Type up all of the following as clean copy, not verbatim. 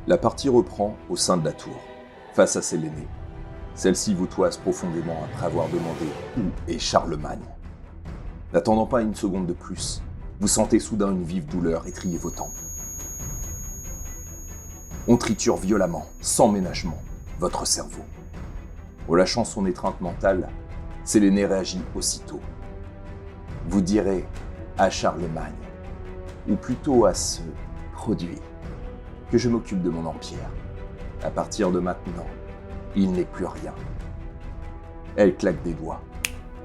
La partie reprend au sein de la tour, face à Séléné. Celle-ci vous toise profondément après avoir demandé où est Charlemagne. N'attendant pas une seconde de plus, vous sentez soudain une vive douleur étriller vos tempes. On triture violemment, sans ménagement, votre cerveau. Relâchant son étreinte mentale, Séléné réagit aussitôt. Vous direz à Charlemagne, ou plutôt à ce produit, que je m'occupe de mon empire. À partir de maintenant, il n'est plus rien. Elle claque des doigts.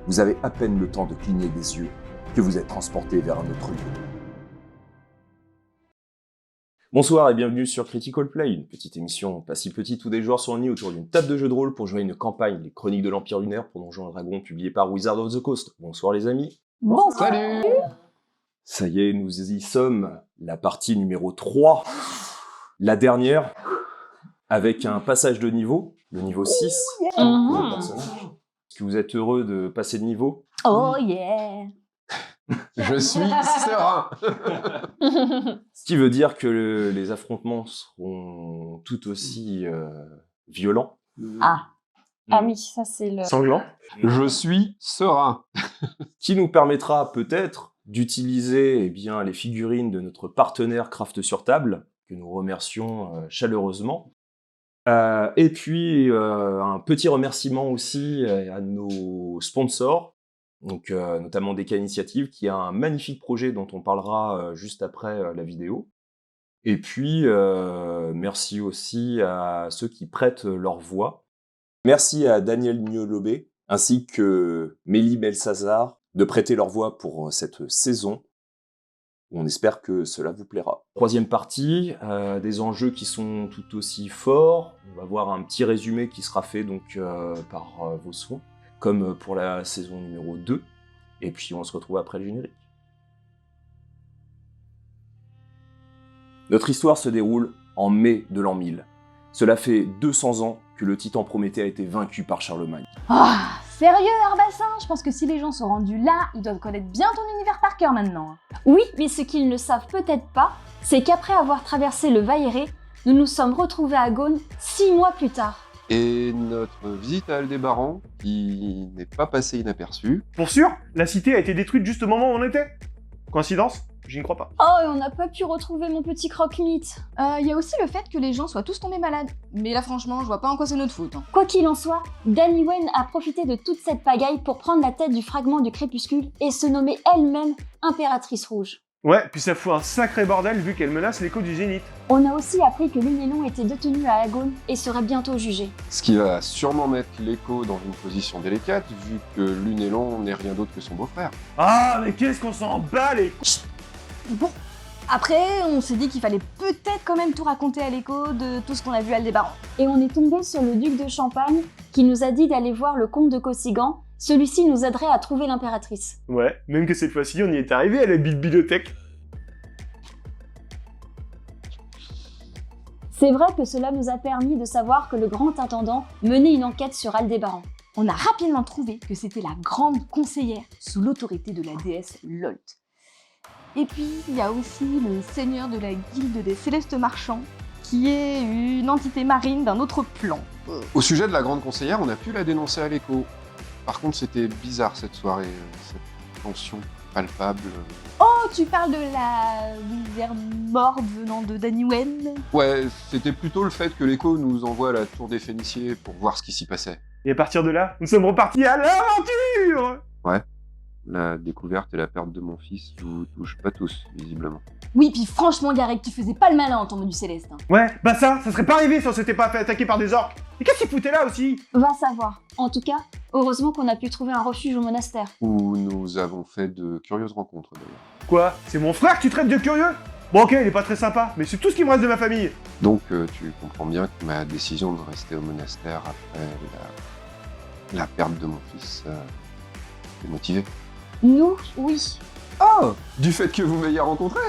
Vous avez à peine le temps de cligner des yeux que vous êtes transporté vers un autre lieu. Bonsoir et bienvenue sur Critical Play, une petite émission pas si petite où des joueurs sont réunis autour d'une table de jeu de rôle pour jouer une campagne, les Chroniques de l'Empire Lunaire pour Donjons et Dragons, publiée par Wizards of the Coast. Bonsoir les amis. Bonsoir. Salut. Ça y est, nous y sommes. La partie numéro 3. La dernière, avec un passage de niveau, le niveau 6, pour le personnage. Est-ce que vous êtes heureux de passer de niveau? Oh yeah. Je suis serein. Ce qui veut dire que les affrontements seront tout aussi violents. Ah oui, ça c'est le... Sanglants. Je suis serein. Qui nous permettra peut-être d'utiliser les figurines de notre partenaire Craft sur Table, que nous remercions chaleureusement. Et puis, un petit remerciement aussi à nos sponsors, donc notamment Deka Initiative, qui a un magnifique projet dont on parlera juste après la vidéo. Et puis, merci aussi à ceux qui prêtent leur voix. Merci à Daniel Niolobé, ainsi que Mélie Belsazar, de prêter leur voix pour cette saison. On espère que cela vous plaira. Troisième partie, des enjeux qui sont tout aussi forts. On va voir un petit résumé qui sera fait donc par vos soins, comme pour la saison numéro 2. Et puis on se retrouve après le générique. Notre histoire se déroule en mai de l'an 1000. Cela fait 200 ans que le titan Prométhée a été vaincu par Charlemagne. Ah, sérieux Arbassin? Je pense que si les gens sont rendus là, ils doivent connaître bien ton univers par cœur maintenant. Oui, mais ce qu'ils ne savent peut-être pas, c'est qu'après avoir traversé le Vaéré, nous nous sommes retrouvés à Gaune 6 mois plus tard. Et notre visite à Aldébaran, qui n'est pas passée inaperçue. Pour sûr, la cité a été détruite juste au moment où on était. Coïncidence? J'y ne crois pas. Oh, et on n'a pas pu retrouver mon petit croque-mite. Il y a aussi le fait que les gens soient tous tombés malades. Mais là, franchement, je vois pas en quoi c'est notre faute. Hein. Quoi qu'il en soit, Dany Wen a profité de toute cette pagaille pour prendre la tête du fragment du crépuscule et se nommer elle-même Impératrice Rouge. Ouais, puis ça fout un sacré bordel vu qu'elle menace l'écho du Zénith. On a aussi appris que Lunelon était détenu à Agone et serait bientôt jugé. Ce qui va sûrement mettre l'écho dans une position délicate, vu que Lunelon n'est rien d'autre que son beau-frère. Ah, mais qu'est-ce qu'on s'en bat les... Bon. Après, on s'est dit qu'il fallait peut-être quand même tout raconter à l'écho de tout ce qu'on a vu à Aldébaran. Et on est tombé sur le duc de Champagne qui nous a dit d'aller voir le comte de Cossigan. Celui-ci nous aiderait à trouver l'impératrice. Ouais, même que cette fois-ci, on y est arrivé à la bibliothèque. C'est vrai que cela nous a permis de savoir que le grand intendant menait une enquête sur Aldébaran. On a rapidement trouvé que c'était la grande conseillère sous l'autorité de la déesse Lolt. Et puis, il y a aussi le seigneur de la guilde des Célestes Marchands, qui est une entité marine d'un autre plan. Au sujet de la grande conseillère, on a pu la dénoncer à l'écho. Par contre, c'était bizarre cette soirée, cette tension palpable. Oh, tu parles de la misère morte venant de Dany Wen? Ouais, c'était plutôt le fait que l'écho nous envoie à la tour des Phéniciers pour voir ce qui s'y passait. Et à partir de là, nous sommes repartis à l'aventure. Ouais, la découverte et la perte de mon fils vous touchent pas tous, visiblement. Oui, puis franchement, Garek, tu faisais pas le malin en tombant du Céleste. Hein. Ouais, bah ça serait pas arrivé si on s'était pas fait attaquer par des orques. Et qu'est-ce qu'ils foutaient là aussi? Va savoir. En tout cas, heureusement qu'on a pu trouver un refuge au monastère. Où nous avons fait de curieuses rencontres, d'ailleurs. Quoi? C'est mon frère que tu traites de curieux? Bon ok, il est pas très sympa, mais c'est tout ce qui me reste de ma famille. Donc tu comprends bien que ma décision de rester au monastère après la perte de mon fils est motivée. Nous, oui. Oh! Du fait que vous m'ayez rencontré?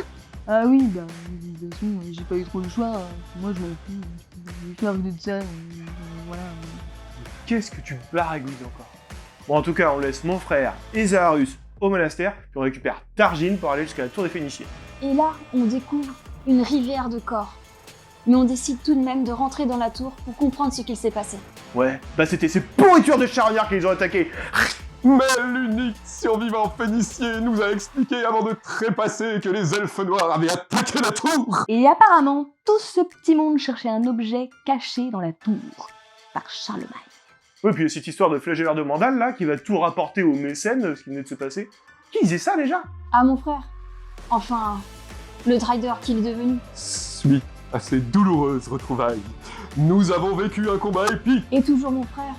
Ah oui, bah, de toute façon, j'ai pas eu trop le choix. Moi, je m'en fous. Je vais faire de ça. Voilà. Qu'est-ce que tu baragouilles encore? Bon, en tout cas, on laisse mon frère et Zaharus au monastère, puis on récupère Targine pour aller jusqu'à la tour des Phéniciens. Et là, on découvre une rivière de corps. Mais on décide tout de même de rentrer dans la tour pour comprendre ce qu'il s'est passé. Ouais, bah c'était ces pourritures de charognards qui les ont attaqués. Mais l'unique survivant phénicien nous a expliqué avant de trépasser que les elfes noirs avaient attaqué la tour. Et apparemment, tout ce petit monde cherchait un objet caché dans la tour par Charlemagne. Oui, puis cette histoire de flagelleur de Mandal, là, qui va tout rapporter aux mécènes, ce qui venait de se passer. Qui disait ça, déjà? Ah, mon frère. Enfin, le Drider qu'il est devenu. Suite à ces douloureuses retrouvailles, nous avons vécu un combat épique. Et toujours mon frère.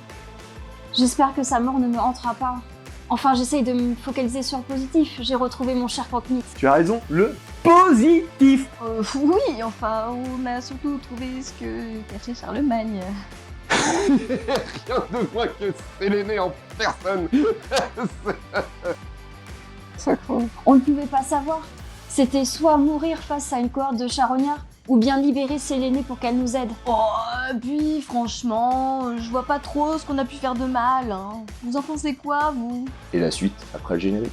J'espère que sa mort ne me hantera pas. Enfin, j'essaye de me focaliser sur le positif. J'ai retrouvé mon cher Croque-Mite. Tu as raison, le positif. Oui, enfin, on a surtout trouvé ce que cachait Charlemagne. Rien de moins que Séléné en personne. Ça craint. On ne pouvait pas savoir. C'était soit mourir face à une cohorte de charognards, ou bien libérer Séléné pour qu'elle nous aide. Oh, puis franchement, je vois pas trop ce qu'on a pu faire de mal. Hein. Vous en pensez quoi, vous? Et la suite, après le générique.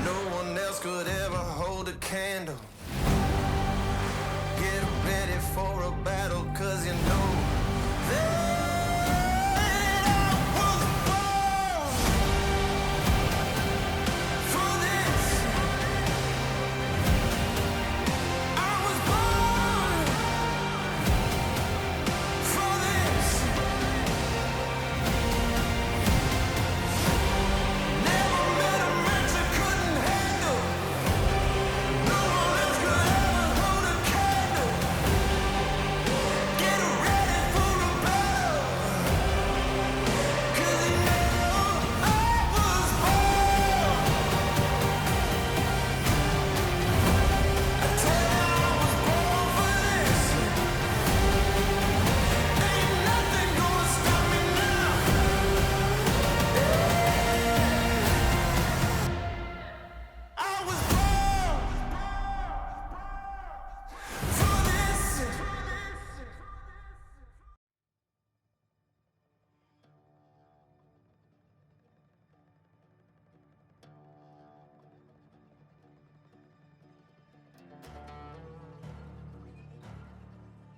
No one else could ever hold a candle. Get ready for a battle, 'cause you know that I was born for this. I was born for this. Never met a match I couldn't handle. No one else could ever hold a candle. Get ready for a battle, 'cause you know I was born. I tell you I was born for this. Ain't nothing gonna stop me now. I was born for this.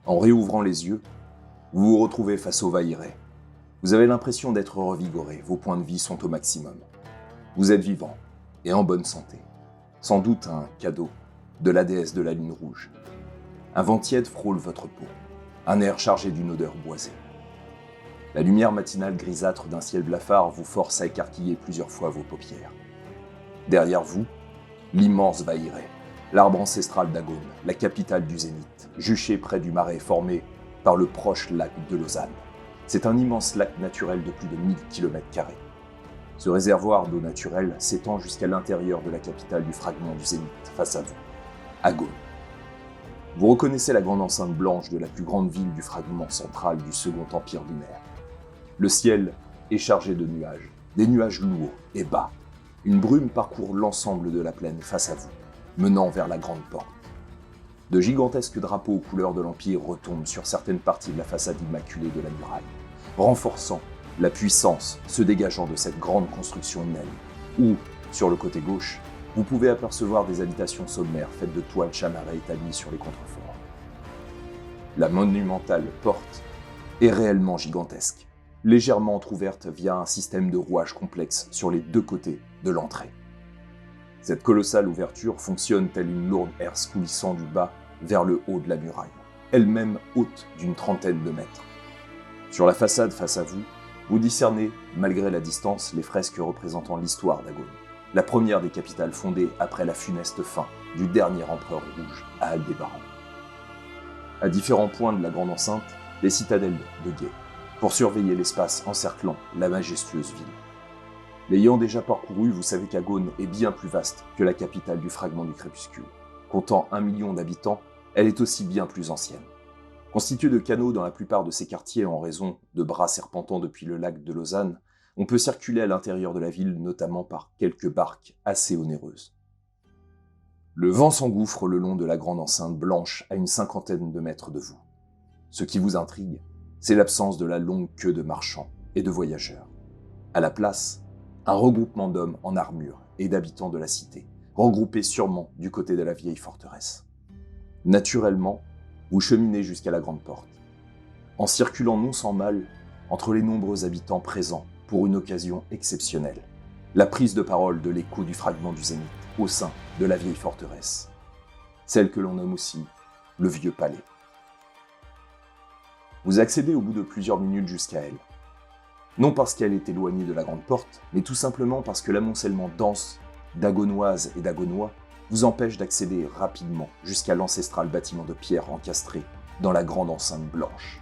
En réouvrant les yeux, vous vous retrouvez face au Vaïré. Vous avez l'impression d'être revigoré, vos points de vie sont au maximum. Vous êtes vivant et en bonne santé. Sans doute un cadeau de la déesse de la lune rouge. Un vent tiède frôle votre peau, un air chargé d'une odeur boisée. La lumière matinale grisâtre d'un ciel blafard vous force à écarquiller plusieurs fois vos paupières. Derrière vous, l'immense Vaïré, l'arbre ancestral d'Agone, la capitale du Zénith, juché près du marais formé par le proche lac de Lausanne. C'est un immense lac naturel de plus de 1000 km². Ce réservoir d'eau naturelle s'étend jusqu'à l'intérieur de la capitale du fragment du Zénith, face à vous, Agone. Vous reconnaissez la grande enceinte blanche de la plus grande ville du fragment central du Second Empire lunaire. Le ciel est chargé de nuages, des nuages lourds et bas. Une brume parcourt l'ensemble de la plaine face à vous, menant vers la grande porte. De gigantesques drapeaux aux couleurs de l'Empire retombent sur certaines parties de la façade immaculée de la muraille, renforçant la puissance se dégageant de cette grande construction naine, où, sur le côté gauche, vous pouvez apercevoir des habitations sommaires faites de toiles chamarrées établies sur les contreforts. La monumentale porte est réellement gigantesque, légèrement entrouverte via un système de rouages complexes sur les deux côtés de l'entrée. Cette colossale ouverture fonctionne telle une lourde herse coulissant du bas vers le haut de la muraille, elle-même haute d'une trentaine de mètres. Sur la façade face à vous, vous discernez, malgré la distance, les fresques représentant l'histoire d'Agone, la première des capitales fondées après la funeste fin du dernier empereur rouge à Aldébaran. À différents points de la grande enceinte, les citadelles de guet, pour surveiller l'espace encerclant la majestueuse ville. L'ayant déjà parcouru, vous savez qu'Agone est bien plus vaste que la capitale du fragment du crépuscule. Comptant 1 million d'habitants, elle est aussi bien plus ancienne. Constituée de canaux dans la plupart de ses quartiers en raison de bras serpentants depuis le lac de Lausanne, on peut circuler à l'intérieur de la ville, notamment par quelques barques assez onéreuses. Le vent s'engouffre le long de la grande enceinte blanche à une cinquantaine de mètres de vous. Ce qui vous intrigue, c'est l'absence de la longue queue de marchands et de voyageurs. À la place, un regroupement d'hommes en armure et d'habitants de la cité, regroupés sûrement du côté de la vieille forteresse. Naturellement, Vous cheminez jusqu'à la grande porte. En circulant non sans mal entre les nombreux habitants présents pour une occasion exceptionnelle, la prise de parole de l'écho du fragment du Zénith au sein de la vieille forteresse, celle que l'on nomme aussi le Vieux Palais. Vous accédez au bout de plusieurs minutes jusqu'à elle. Non parce qu'elle est éloignée de la grande porte, mais tout simplement parce que l'amoncellement dense d'Agonoises et d'Agonois vous empêche d'accéder rapidement jusqu'à l'ancestral bâtiment de pierre encastré dans la grande enceinte blanche.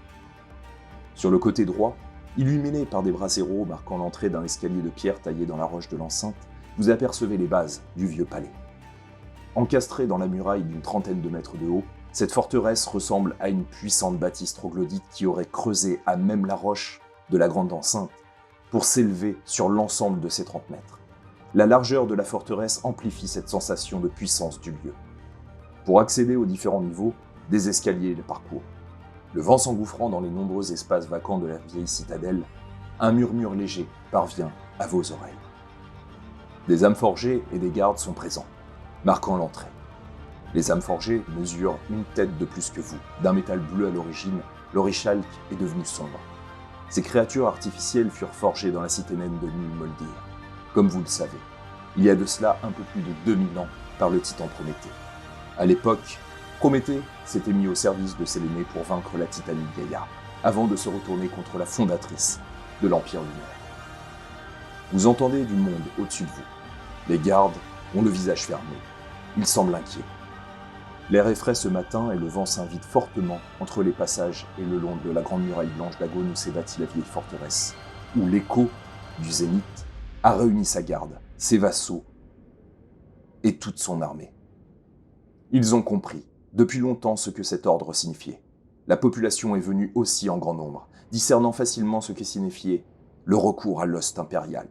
Sur le côté droit, illuminé par des brasseros marquant l'entrée d'un escalier de pierre taillé dans la roche de l'enceinte, vous apercevez les bases du Vieux Palais. Encastrée dans la muraille d'une trentaine de mètres de haut, cette forteresse ressemble à une puissante bâtisse troglodyte qui aurait creusé à même la roche de la grande enceinte pour s'élever sur l'ensemble de ces 30 mètres. La largeur de la forteresse amplifie cette sensation de puissance du lieu. Pour accéder aux différents niveaux, des escaliers les parcourent. Le vent s'engouffrant dans les nombreux espaces vacants de la vieille citadelle, un murmure léger parvient à vos oreilles. Des âmes forgées et des gardes sont présents, marquant l'entrée. Les âmes forgées mesurent une tête de plus que vous. D'un métal bleu à l'origine, l'orichalque est devenu sombre. Ces créatures artificielles furent forgées dans la cité naine de Nulmoldir. Comme vous le savez, il y a de cela un peu plus de 2000 ans par le titan Prométhée. À l'époque, Prométhée s'était mis au service de Séléné pour vaincre la titanique Gaïa, avant de se retourner contre la fondatrice de l'Empire lunaire. Vous entendez du monde au-dessus de vous. Les gardes ont le visage fermé. Ils semblent inquiets. L'air est frais ce matin et le vent s'invite fortement entre les passages et le long de la grande muraille blanche d'Agone où s'est bâtie la vieille forteresse, où l'écho du Zénith a réuni sa garde, ses vassaux et toute son armée. Ils ont compris depuis longtemps ce que cet ordre signifiait. La population est venue aussi en grand nombre, discernant facilement ce que signifiait le recours à l'ost impérial.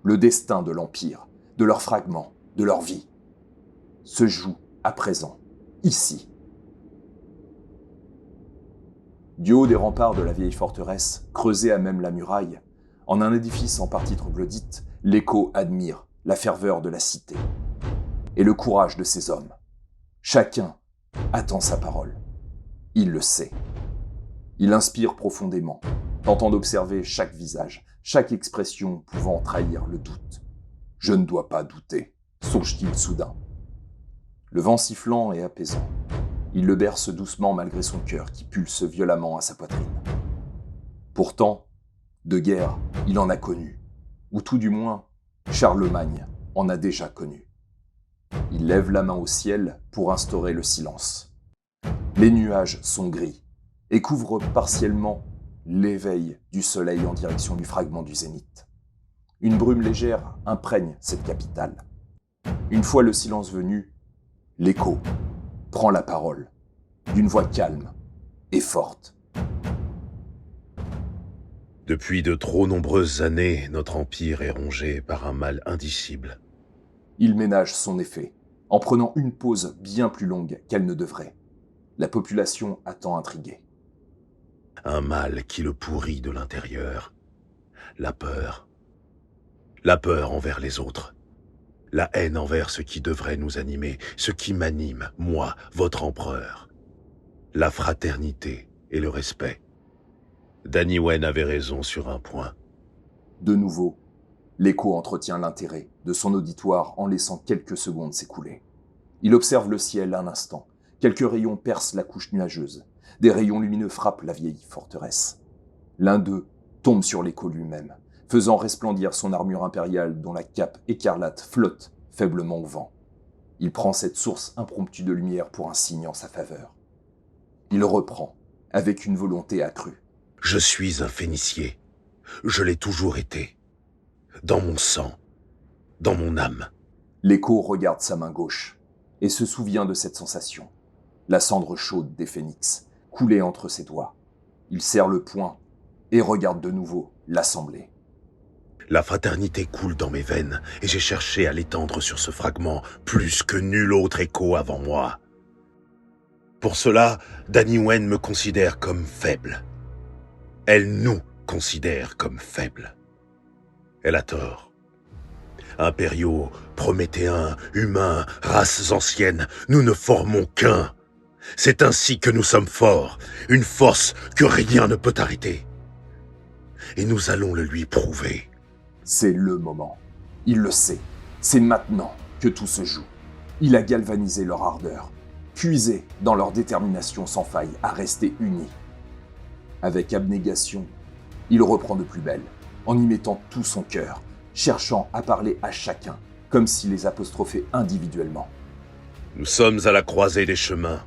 Le destin de l'Empire, de leurs fragments, de leur vie, se joue à présent, ici. Du haut des remparts de la vieille forteresse, creusée à même la muraille, en un édifice en partie troglodyte, l'écho admire la ferveur de la cité et le courage de ses hommes. Chacun attend sa parole. Il le sait. Il inspire profondément, tentant d'observer chaque visage, chaque expression pouvant trahir le doute. « Je ne dois pas douter », songe-t-il soudain. Le vent sifflant est apaisant. Il le berce doucement malgré son cœur qui pulse violemment à sa poitrine. Pourtant, de guerre, il en a connu, ou tout du moins, Charlemagne en a déjà connu. Il lève la main au ciel pour instaurer le silence. Les nuages sont gris et couvrent partiellement l'éveil du soleil en direction du fragment du Zénith. Une brume légère imprègne cette capitale. Une fois le silence venu, l'écho prend la parole, d'une voix calme et forte. Depuis de trop nombreuses années, notre empire est rongé par un mal indicible. Il ménage son effet, en prenant une pause bien plus longue qu'elle ne devrait. La population attend intriguée. Un mal qui le pourrit de l'intérieur. La peur. La peur envers les autres. La haine envers ce qui devrait nous animer, ce qui m'anime, moi, votre empereur. La fraternité et le respect. Danny Wen avait raison sur un point. De nouveau, l'écho entretient l'intérêt de son auditoire en laissant quelques secondes s'écouler. Il observe le ciel un instant. Quelques rayons percent la couche nuageuse. Des rayons lumineux frappent la vieille forteresse. L'un d'eux tombe sur l'écho lui-même, faisant resplendir son armure impériale dont la cape écarlate flotte faiblement au vent. Il prend cette source impromptue de lumière pour un signe en sa faveur. Il reprend, avec une volonté accrue. Je suis un Phénicier. Je l'ai toujours été. Dans mon sang. Dans mon âme. L'écho regarde sa main gauche et se souvient de cette sensation. La cendre chaude des phénix coulait entre ses doigts. Il serre le poing et regarde de nouveau l'assemblée. La fraternité coule dans mes veines et j'ai cherché à l'étendre sur ce fragment plus que nul autre écho avant moi. Pour cela, Danny Wen me considère comme faible. Elle nous considère comme faibles. Elle a tort. Impériaux, prométhéens, humains, races anciennes, nous ne formons qu'un. C'est ainsi que nous sommes forts, une force que rien ne peut arrêter. Et nous allons le lui prouver. C'est le moment. Il le sait. C'est maintenant que tout se joue. Il a galvanisé leur ardeur, puisé dans leur détermination sans faille à rester unis. Avec abnégation, il reprend de plus belle, en y mettant tout son cœur, cherchant à parler à chacun, comme s'il les apostrophait individuellement. Nous sommes à la croisée des chemins.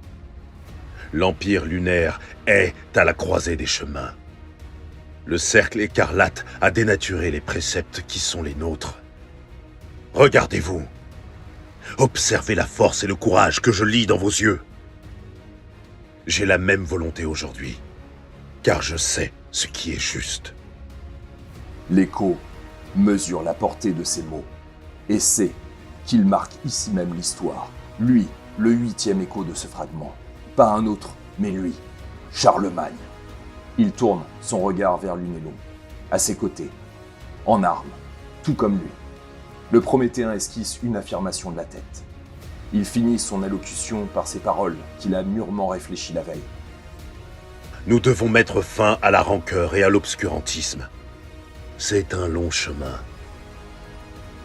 L'Empire lunaire est à la croisée des chemins. Le cercle écarlate a dénaturé les préceptes qui sont les nôtres. Regardez-vous. Observez la force et le courage que je lis dans vos yeux. J'ai la même volonté aujourd'hui, car je sais ce qui est juste. L'écho mesure la portée de ces mots et sait qu'il marque ici même l'histoire. Lui, le 8e écho de ce fragment. Pas un autre, mais lui, Charlemagne. Il tourne son regard vers Lunelon, à ses côtés, en armes, tout comme lui. Le Prométhéen esquisse une affirmation de la tête. Il finit son allocution par ces paroles qu'il a mûrement réfléchies la veille. Nous devons mettre fin à la rancœur et à l'obscurantisme. C'est un long chemin.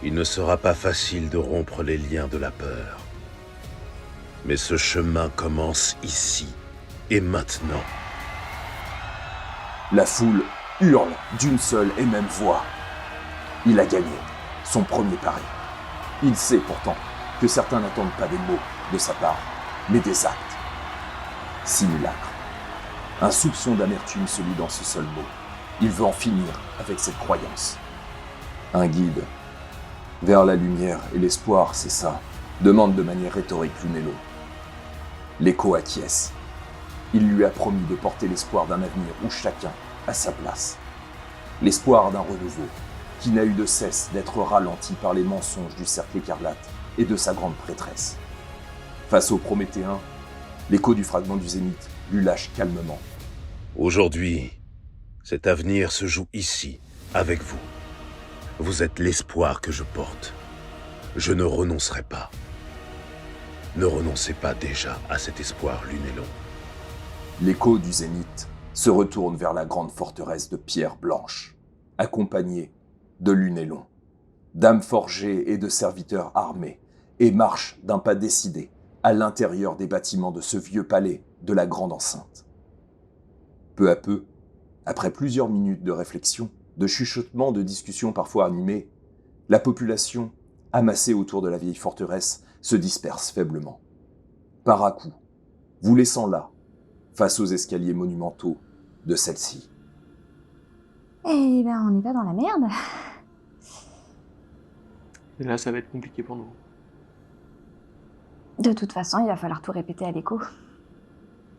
Il ne sera pas facile de rompre les liens de la peur. Mais ce chemin commence ici et maintenant. La foule hurle d'une seule et même voix. Il a gagné son premier pari. Il sait pourtant que certains n'attendent pas des mots de sa part, mais des actes. Simulacre. Un soupçon d'amertume se lit dans ce seul mot. Il veut en finir avec cette croyance. Un guide vers la lumière et l'espoir, c'est ça, demande de manière rhétorique Lunelon. L'écho acquiesce. Il lui a promis de porter l'espoir d'un avenir où chacun a sa place. L'espoir d'un renouveau qui n'a eu de cesse d'être ralenti par les mensonges du cercle écarlate et de sa grande prêtresse. Face au Prométhéen, l'écho du fragment du Zénith lui lâche calmement. Aujourd'hui, cet avenir se joue ici, avec vous. Vous êtes l'espoir que je porte. Je ne renoncerai pas. Ne renoncez pas déjà à cet espoir, Lunelon. L'écho du Zénith se retourne vers la grande forteresse de pierre blanche, accompagné de Lunelon, d'âmes forgées et de serviteurs armés, et marche d'un pas décidé à l'intérieur des bâtiments de ce vieux palais de la grande enceinte. Peu à peu, après plusieurs minutes de réflexion, de chuchotements, de discussions parfois animées, la population, amassée autour de la vieille forteresse, se disperse faiblement, par à coups, vous laissant là, face aux escaliers monumentaux de celle-ci. Eh ben, on n'est pas dans la merde. Et là, ça va être compliqué pour nous. De toute façon, il va falloir tout répéter à l'écho.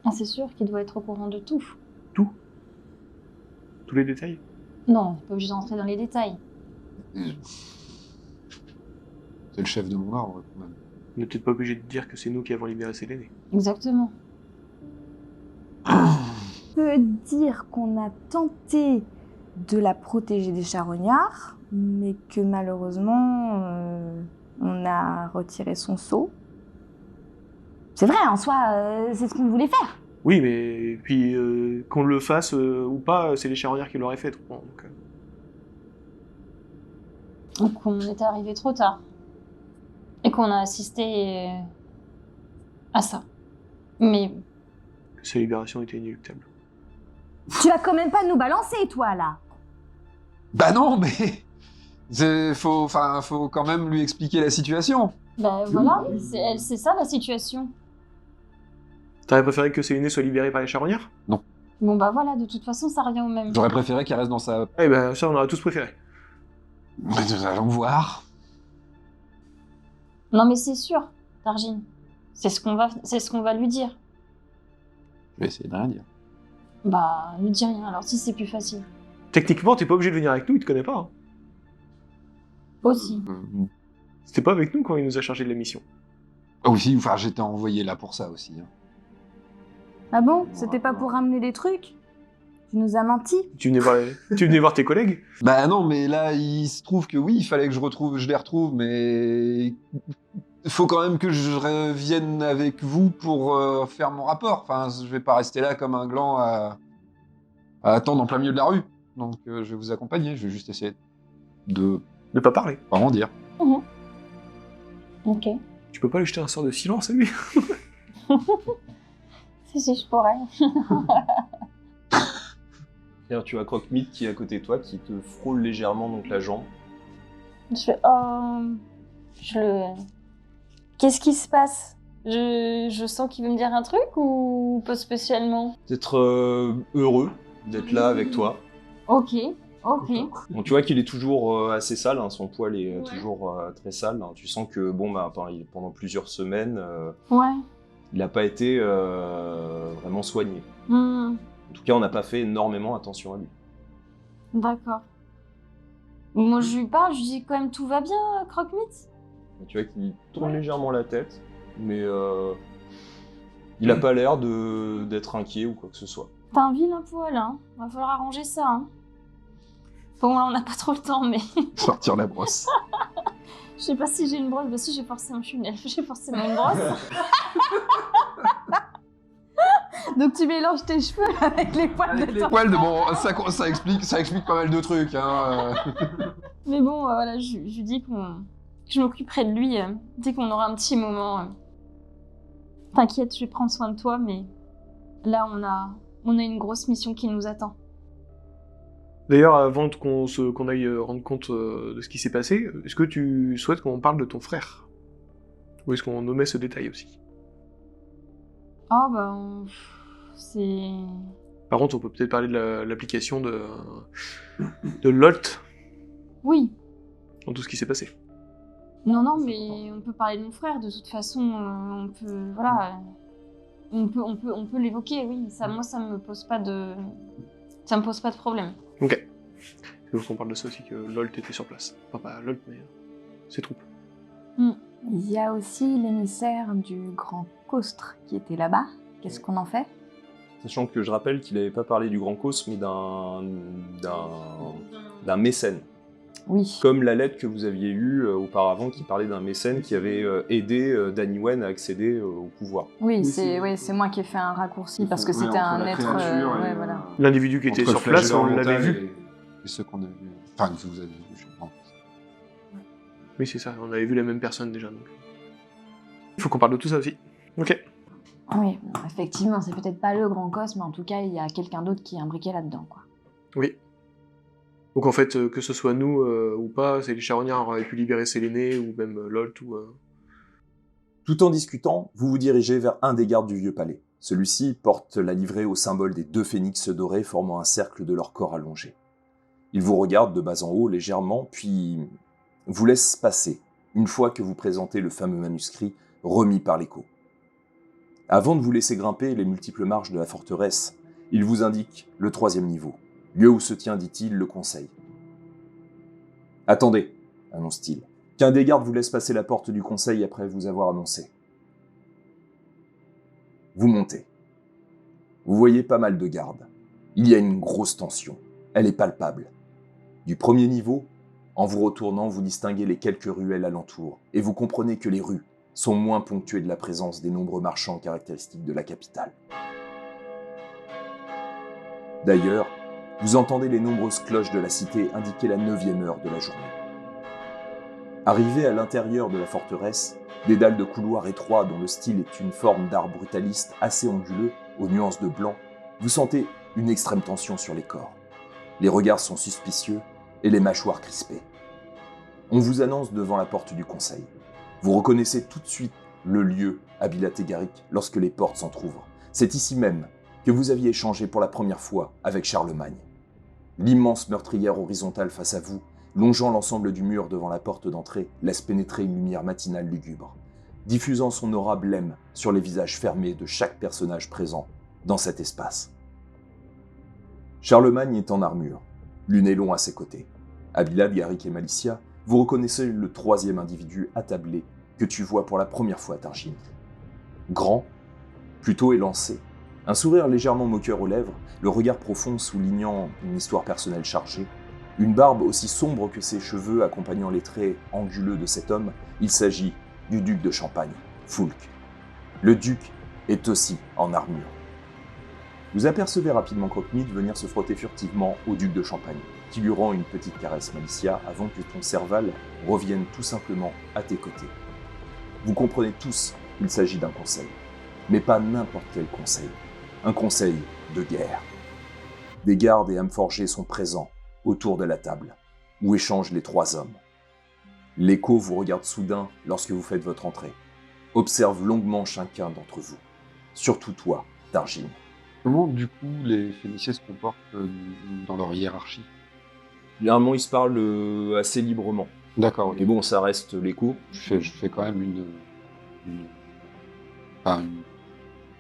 Ah, c'est sûr qu'il doit être au courant de tout. Tout. Tous les détails. Non, pas obligé d'entrer dans les détails. C'est le chef de mon ordre, quand même. On n'est peut-être pas obligé de dire que c'est nous qui avons libéré Séléné. Exactement. On peut dire qu'on a tenté de la protéger des charognards, mais que malheureusement, on a retiré son sceau. C'est vrai, en soi, c'est ce qu'on voulait faire. Oui, mais puis qu'on le fasse ou pas, c'est les charognards qui l'auraient fait. Donc, Donc on est arrivé trop tard. Et qu'on a assisté à ça. Mais Sa libération était inéluctable. Tu vas quand même pas nous balancer, toi, là. Bah non, mais faut quand même lui expliquer la situation. bah voilà, c'est ça la situation. T'aurais préféré que Séléné soit libérée par les charognards? Bon bah voilà, de toute façon ça revient au même. J'aurais préféré qu'elle reste dans sa... Eh ben ça, on aurait tous préféré. Mais nous allons voir. Non mais c'est sûr, Targine. C'est ce qu'on va lui dire. Je vais essayer de rien dire. Bah, ne dis rien alors si c'est plus facile. Techniquement, t'es pas obligé de venir avec nous, il te connaît pas. Hein. Aussi. C'était pas avec nous quand il nous a chargé de la mission. Ah aussi, enfin j'étais envoyé là pour ça aussi. Hein. Ah bon? C'était pas pour ramener des trucs? Tu nous as menti? Tu venais voir tes collègues? Bah non, mais là il se trouve que oui, il fallait que je les retrouve, mais faut quand même que je revienne avec vous pour faire mon rapport. Enfin, je vais pas rester là comme un gland à attendre en plein milieu de la rue. Donc, je vais vous accompagner. Je vais juste essayer de Ne pas parler. pas en dire. Ok. Tu peux pas lui jeter un sort de silence à lui? Si je pourrais. D'ailleurs, tu as Croque-Mythe qui est à côté de toi, qui te frôle légèrement donc la jambe. Qu'est-ce qui se passe? Je sens qu'il veut me dire un truc ou pas spécialement? D'être heureux d'être là avec toi. Ok. Bon, tu vois qu'il est toujours assez sale, hein, son poil est toujours très sale. Hein. Tu sens que pendant plusieurs semaines, Ouais. il n'a pas été vraiment soigné. Hmm, En tout cas, on n'a pas fait énormément attention à lui. D'accord. Moi, je lui parle, je lui dis quand même tout va bien, Croque-Mythe. Et tu vois qu'il tourne légèrement la tête, mais il n'a pas l'air d'être inquiet ou quoi que ce soit. T'as un vilain poil, hein. Va falloir arranger ça, hein. Bon, là, on n'a pas trop le temps, mais Sortir la brosse. je sais pas si j'ai une brosse. Bah si, je suis une elfe, j'ai forcément une brosse. Donc tu mélanges tes cheveux avec les poils de Les ton... poils, bon, ça explique pas mal de trucs. Hein. Mais bon, voilà, je lui dis que je m'occuperai de lui dès qu'on aura un petit moment. T'inquiète, je vais prendre soin de toi, mais là, on a une grosse mission qui nous attend. D'ailleurs, avant qu'on aille rendre compte de ce qui s'est passé, est-ce que tu souhaites qu'on parle de ton frère? Ou est-ce qu'on omet ce détail aussi? Oh, bah, c'est... Par contre, on peut peut-être parler de l'application de Lolt Oui. dans tout ce qui s'est passé. Non, mais on peut parler de mon frère, de toute façon, on peut... Voilà. On peut l'évoquer, oui. Ça, moi, ça me pose pas de problème. Ok. C'est pour qu'on parle de ça aussi, que Lolt était sur place. Enfin, pas Lolt, mais ses troupes. Il y a aussi l'émissaire du Grand Caustre qui était là-bas. Qu'est-ce qu'on en fait? Sachant que je rappelle qu'il n'avait pas parlé du Grand Cos, mais d'un mécène. Oui. Comme la lettre que vous aviez eue auparavant qui parlait d'un mécène qui avait aidé Danywen à accéder au pouvoir. Oui, c'est moi qui ai fait un raccourci parce que c'était un être... ouais, voilà. L'individu qui était sur place, on l'avait vu. Et ceux qu'on a vu. Enfin, que vous avez vu, je pense. Oui, c'est ça, on avait vu la même personne déjà. Donc. Il faut qu'on parle de tout ça aussi. Ok. Oui, bon, effectivement, c'est peut-être pas le Grand Cos, mais en tout cas, il y a quelqu'un d'autre qui est imbriqué là-dedans, quoi. Oui. Donc en fait, que ce soit nous ou pas, c'est les charognards auraient pu libérer Séléné ou même Lolt ou... Tout en discutant, vous vous dirigez vers un des gardes du vieux palais. Celui-ci porte la livrée au symbole des 2 phénix dorés formant un cercle de leur corps allongé. Il vous regarde de bas en haut légèrement, puis vous laisse passer, une fois que vous présentez le fameux manuscrit remis par l'écho. Avant de vous laisser grimper les multiples marches de la forteresse, il vous indique le 3e niveau, lieu où se tient, dit-il, le conseil. « Attendez », annonce-t-il, « qu'un des gardes vous laisse passer la porte du conseil après vous avoir annoncé. » Vous montez. Vous voyez pas mal de gardes. Il y a une grosse tension. Elle est palpable. Du 1er niveau, en vous retournant, vous distinguez les quelques ruelles alentour, et vous comprenez que les rues sont moins ponctuées de la présence des nombreux marchands caractéristiques de la capitale. D'ailleurs, vous entendez les nombreuses cloches de la cité indiquer la 9e heure de la journée. Arrivé à l'intérieur de la forteresse, des dalles de couloirs étroits dont le style est une forme d'art brutaliste assez anguleux, aux nuances de blanc, vous sentez une extrême tension sur les corps. Les regards sont suspicieux et les mâchoires crispées. On vous annonce devant la porte du conseil. Vous reconnaissez tout de suite le lieu à Bilat-Égaric lorsque les portes s'entr'ouvrent. C'est ici même que vous aviez échangé pour la première fois avec Charlemagne. L'immense meurtrière horizontale face à vous, longeant l'ensemble du mur devant la porte d'entrée, laisse pénétrer une lumière matinale lugubre, diffusant son aura blême sur les visages fermés de chaque personnage présent dans cet espace. Charlemagne est en armure, Lunelon à ses côtés. Abilad, Garrick et Malicia, vous reconnaissez le 3e individu attablé que tu vois pour la première fois à Targin. Grand, plutôt élancé, un sourire légèrement moqueur aux lèvres, le regard profond soulignant une histoire personnelle chargée, une barbe aussi sombre que ses cheveux accompagnant les traits anguleux de cet homme, il s'agit du duc de Champagne, Foulk. Le duc est aussi en armure. Vous apercevez rapidement Croque-Mite venir se frotter furtivement au duc de Champagne, qui lui rend une petite caresse Malicia avant que ton Serval revienne tout simplement à tes côtés. Vous comprenez tous qu'il s'agit d'un conseil, mais pas n'importe quel conseil. Un conseil de guerre. Des gardes et âmes forgées sont présents autour de la table, où échangent les trois hommes. L'écho vous regarde soudain lorsque vous faites votre entrée. Observe longuement chacun d'entre vous. Surtout toi, Targine. Comment, du coup, les Phéniciens se comportent dans leur hiérarchie? Généralement, ils se parlent assez librement. D'accord, ok. Mais bon, ça reste l'écho. Je fais quand même pas une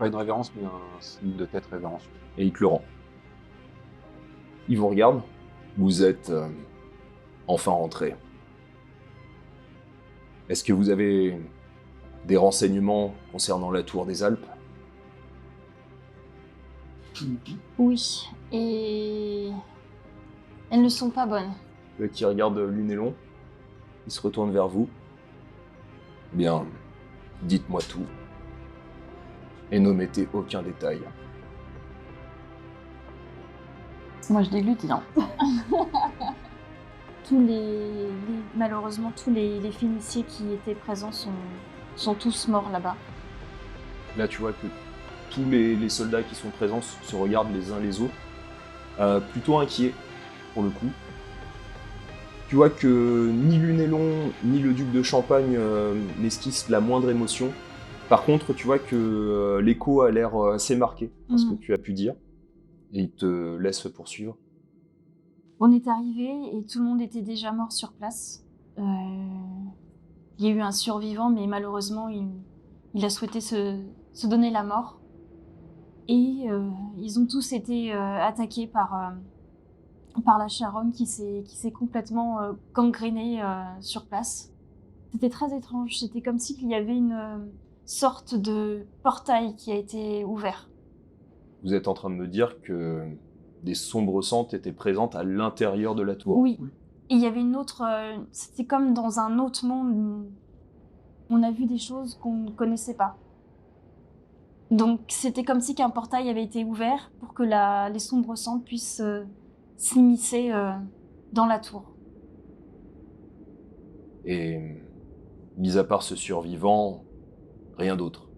révérence, mais un signe de tête révérencieux. Et il te le rend. Il vous regarde. Vous êtes enfin rentré. Est-ce que vous avez des renseignements concernant la tour des Alpes? Oui, et elles ne sont pas bonnes. Qui regarde Lunéon. Il se retourne vers vous. Bien, dites-moi tout. Et n'omettez aucun détail. Moi, je déglutis. Hein. Malheureusement, tous les Phéniciens qui étaient présents sont tous morts là-bas. Là, tu vois que tous les soldats qui sont présents se regardent les uns les autres, plutôt inquiets, pour le coup. Tu vois que ni Lunéon, ni le duc de Champagne n'esquissent la moindre émotion. Par contre, tu vois que l'écho a l'air assez marqué par ce que tu as pu dire. Et il te laisse poursuivre. On est arrivé et tout le monde était déjà mort sur place. Il y a eu un survivant, mais malheureusement, il a souhaité se donner la mort. Et ils ont tous été attaqués par la charogne qui s'est complètement gangrénée sur place. C'était très étrange. C'était comme s'il y avait une sorte de portail qui a été ouvert. Vous êtes en train de me dire que des sombres sentes étaient présentes à l'intérieur de la tour. Oui. Et il y avait une autre... c'était comme dans un autre monde. On a vu des choses qu'on ne connaissait pas. Donc c'était comme si qu'un portail avait été ouvert pour que les sombres sentes puissent s'immiscer dans la tour. Et, mis à part ce survivant, rien d'autre.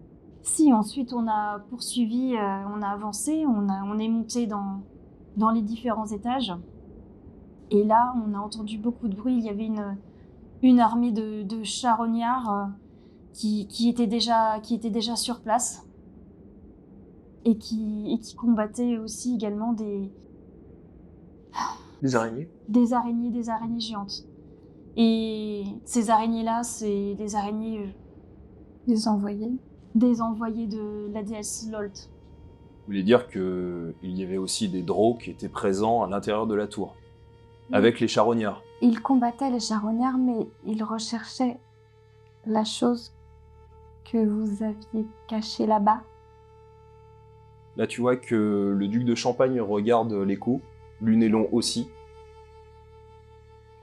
Si, ensuite on a poursuivi, on a avancé, on est monté dans les différents étages. Et là, on a entendu beaucoup de bruit. Il y avait une armée de charognards qui était déjà sur place. Et qui combattaient aussi également des araignées. Des araignées géantes. Et ces araignées-là, c'est des araignées... Les envoyés. Des envoyés de la déesse Lolt. Vous voulez dire qu'il y avait aussi des drôles qui étaient présents à l'intérieur de la tour, avec les charognards. Ils combattaient les charognards, mais ils recherchaient la chose que vous aviez cachée là-bas. Là, tu vois que le duc de Champagne regarde l'écho, Lunéon aussi.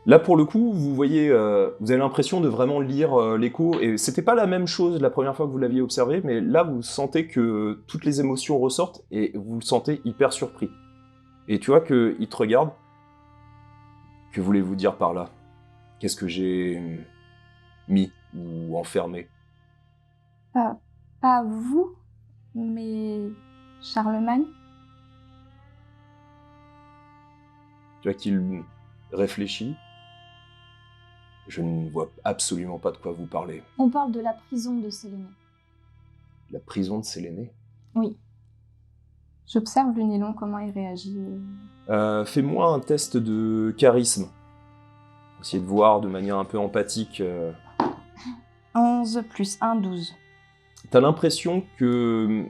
Là, pour le coup, vous voyez, vous avez l'impression de vraiment lire l'écho, et c'était pas la même chose la première fois que vous l'aviez observé, mais là, vous sentez que toutes les émotions ressortent, et vous le sentez hyper surpris. Et tu vois qu'il te regarde. Que voulez-vous dire par là? Qu'est-ce que j'ai mis ou enfermé? Pas vous, mais Charlemagne. Tu vois qu'il réfléchit. Je ne vois absolument pas de quoi vous parlez. On parle de la prison de Séléné. La prison de Séléné? Oui. J'observe Lunéon, comment il réagit. Fais-moi un test de charisme. Essayez de voir de manière un peu empathique. 11 plus 1, 12. T'as l'impression que...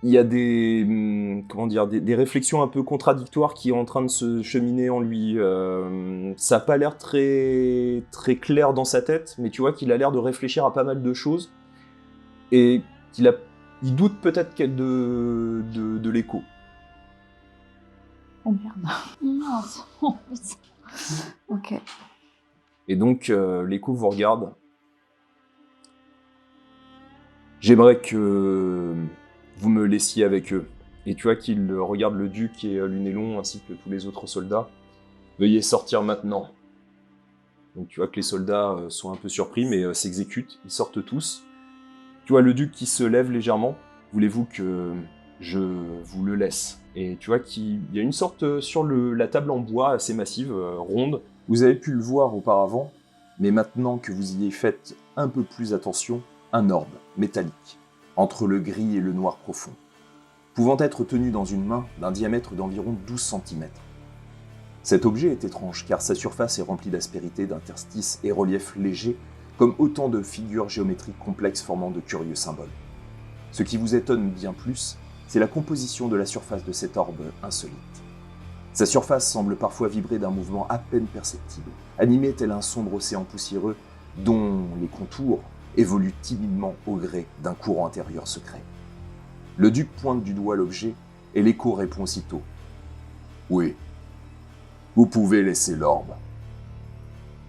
il y a des réflexions un peu contradictoires qui sont en train de se cheminer en lui. Ça n'a pas l'air très, très clair dans sa tête, mais tu vois qu'il a l'air de réfléchir à pas mal de choses. Et il doute peut-être de l'écho. Oh merde. Mince. Ok. Et donc, l'écho vous regarde. J'aimerais que vous me laissiez avec eux. Et tu vois qu'il regarde le duc et Lunéllon ainsi que tous les autres soldats. Veuillez sortir maintenant. Donc tu vois que les soldats sont un peu surpris, mais s'exécutent. Ils sortent tous. Tu vois le duc qui se lève légèrement. Voulez-vous que je vous le laisse? Et tu vois qu'il y a une sorte sur la table en bois assez massive, ronde. Vous avez pu le voir auparavant, mais maintenant que vous y fait un peu plus attention, un orbe métallique, entre le gris et le noir profond, pouvant être tenu dans une main d'un diamètre d'environ 12 cm. Cet objet est étrange car sa surface est remplie d'aspérités, d'interstices et reliefs légers, comme autant de figures géométriques complexes formant de curieux symboles. Ce qui vous étonne bien plus, c'est la composition de la surface de cet orbe insolite. Sa surface semble parfois vibrer d'un mouvement à peine perceptible, animé tel un sombre océan poussiéreux dont les contours évoluent timidement au gré d'un courant intérieur secret. Le duc pointe du doigt l'objet et l'écho répond aussitôt. « Oui, vous pouvez laisser l'orbe. »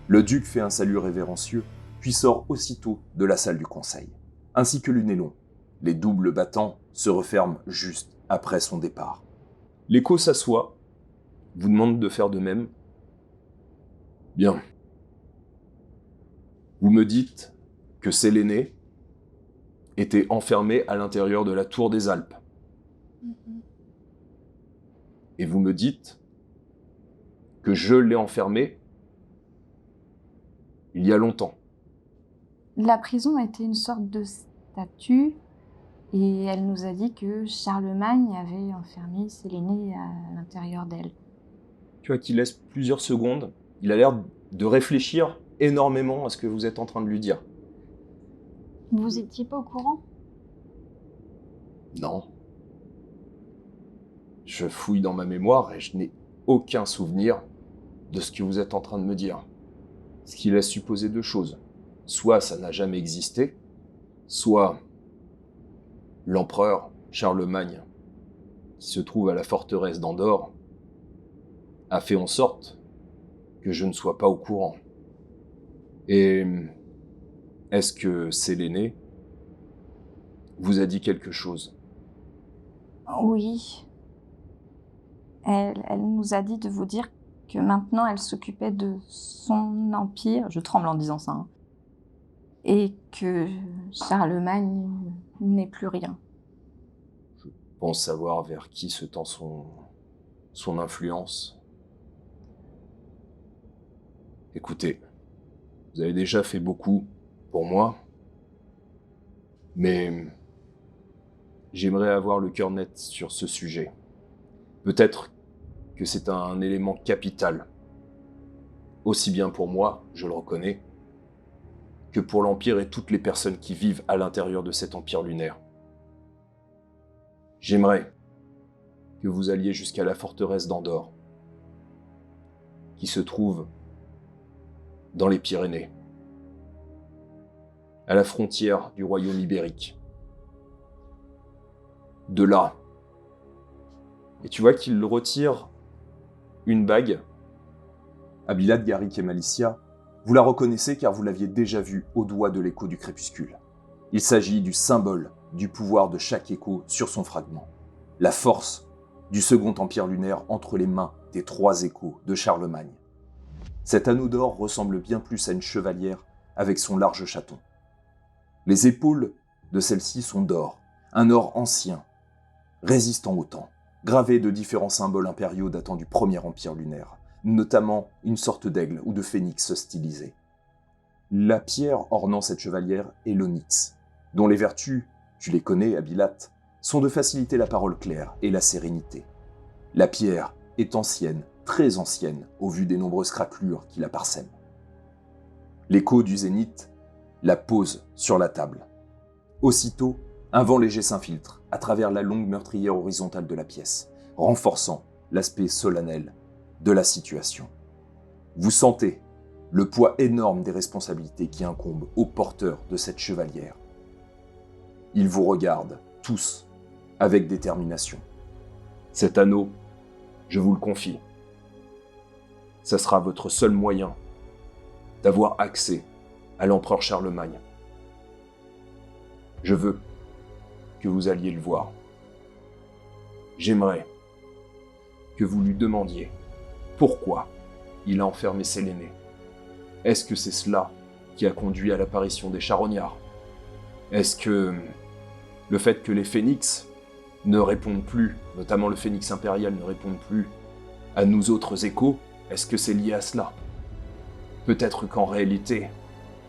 Le duc fait un salut révérencieux, puis sort aussitôt de la salle du conseil, ainsi que Lunéllon. Les doubles battants se referment juste après son départ. L'écho s'assoit, vous demande de faire de même. Bien. Vous me dites que Séléné était enfermé à l'intérieur de la tour des Alpes. Et vous me dites que je l'ai enfermé il y a longtemps. La prison était une sorte de statue et elle nous a dit que Charlemagne avait enfermé Séléné à l'intérieur d'elle. Tu vois qu'il laisse plusieurs secondes. Il a l'air de réfléchir énormément à ce que vous êtes en train de lui dire. Vous étiez pas au courant? Non. Je fouille dans ma mémoire et je n'ai aucun souvenir de ce que vous êtes en train de me dire. Ce qui laisse supposer deux choses. Soit ça n'a jamais existé, soit l'empereur Charlemagne, qui se trouve à la forteresse d'Andorre, a fait en sorte que je ne sois pas au courant. Et est-ce que Séléné vous a dit quelque chose? Oui. Elle nous a dit de vous dire que maintenant elle s'occupait de son empire, je tremble en disant ça, hein, et que Charlemagne n'est plus rien. Je pense savoir vers qui se tend son influence. Écoutez, vous avez déjà fait beaucoup pour moi, mais j'aimerais avoir le cœur net sur ce sujet. Peut-être que c'est un élément capital, aussi bien pour moi, je le reconnais, que pour l'Empire et toutes les personnes qui vivent à l'intérieur de cet empire lunaire. J'aimerais que vous alliez jusqu'à la forteresse d'Andorre, qui se trouve dans les Pyrénées, à la frontière du royaume ibérique. De là, et tu vois qu'il retire une bague. Abilad, Garrick et Malicia, vous la reconnaissez car vous l'aviez déjà vue au doigt de l'écho du crépuscule. Il s'agit du symbole du pouvoir de chaque écho sur son fragment. La force du second empire lunaire entre les mains des trois échos de Charlemagne. Cet anneau d'or ressemble bien plus à une chevalière avec son large chaton. Les épaules de celle-ci sont d'or, un or ancien, résistant au temps, gravé de différents symboles impériaux datant du premier empire lunaire, notamment une sorte d'aigle ou de phénix stylisé. La pierre ornant cette chevalière est l'onyx, dont les vertus, tu les connais, Abilat, sont de faciliter la parole claire et la sérénité. La pierre est ancienne, très ancienne, au vu des nombreuses craquelures qui la parsèment. L'écho du zénith la pose sur la table. Aussitôt, un vent léger s'infiltre à travers la longue meurtrière horizontale de la pièce, renforçant l'aspect solennel de la situation. Vous sentez le poids énorme des responsabilités qui incombent aux porteurs de cette chevalière. Ils vous regardent, tous, avec détermination. Cet anneau, je vous le confie, ça sera votre seul moyen d'avoir accès à l'empereur Charlemagne. Je veux que vous alliez le voir. J'aimerais que vous lui demandiez pourquoi il a enfermé Séléné. Est-ce que c'est cela qui a conduit à l'apparition des charognards? Est-ce que le fait que les phénix ne répondent plus, notamment le phénix impérial ne répondent plus à nous autres échos, est-ce que c'est lié à cela? Peut-être qu'en réalité,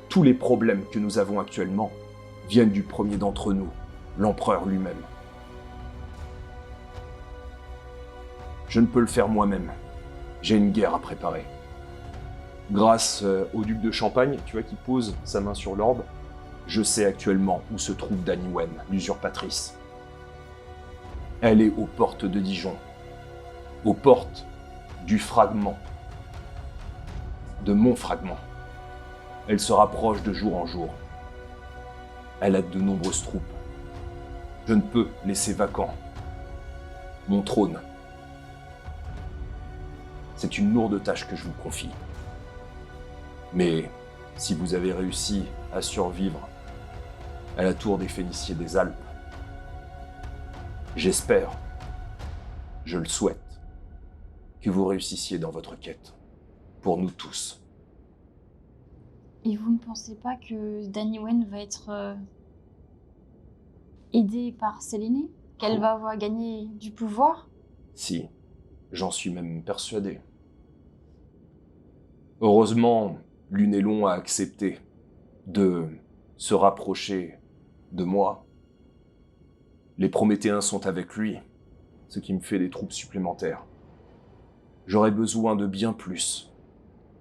tous les problèmes que nous avons actuellement viennent du premier d'entre nous, l'empereur lui-même. Je ne peux le faire moi-même. J'ai une guerre à préparer. Grâce au duc de Champagne, tu vois, qui pose sa main sur l'orbe, je sais actuellement où se trouve Dany Wen, l'usurpatrice. Elle est aux portes de Dijon, aux portes du fragment, de mon fragment. Elle se rapproche de jour en jour. Elle a de nombreuses troupes. Je ne peux laisser vacant mon trône. C'est une lourde tâche que je vous confie. Mais si vous avez réussi à survivre à la tour des Phéniciers des Alpes, j'espère, je le souhaite, que vous réussissiez dans votre quête, pour nous tous. Et vous ne pensez pas que Dany Wen va être aidée par Séléné? Qu'elle va avoir gagné du pouvoir? Si, j'en suis même persuadé. Heureusement, Lunelon a accepté de se rapprocher de moi. Les Prométhéens sont avec lui, ce qui me fait des troupes supplémentaires. J'aurais besoin de bien plus.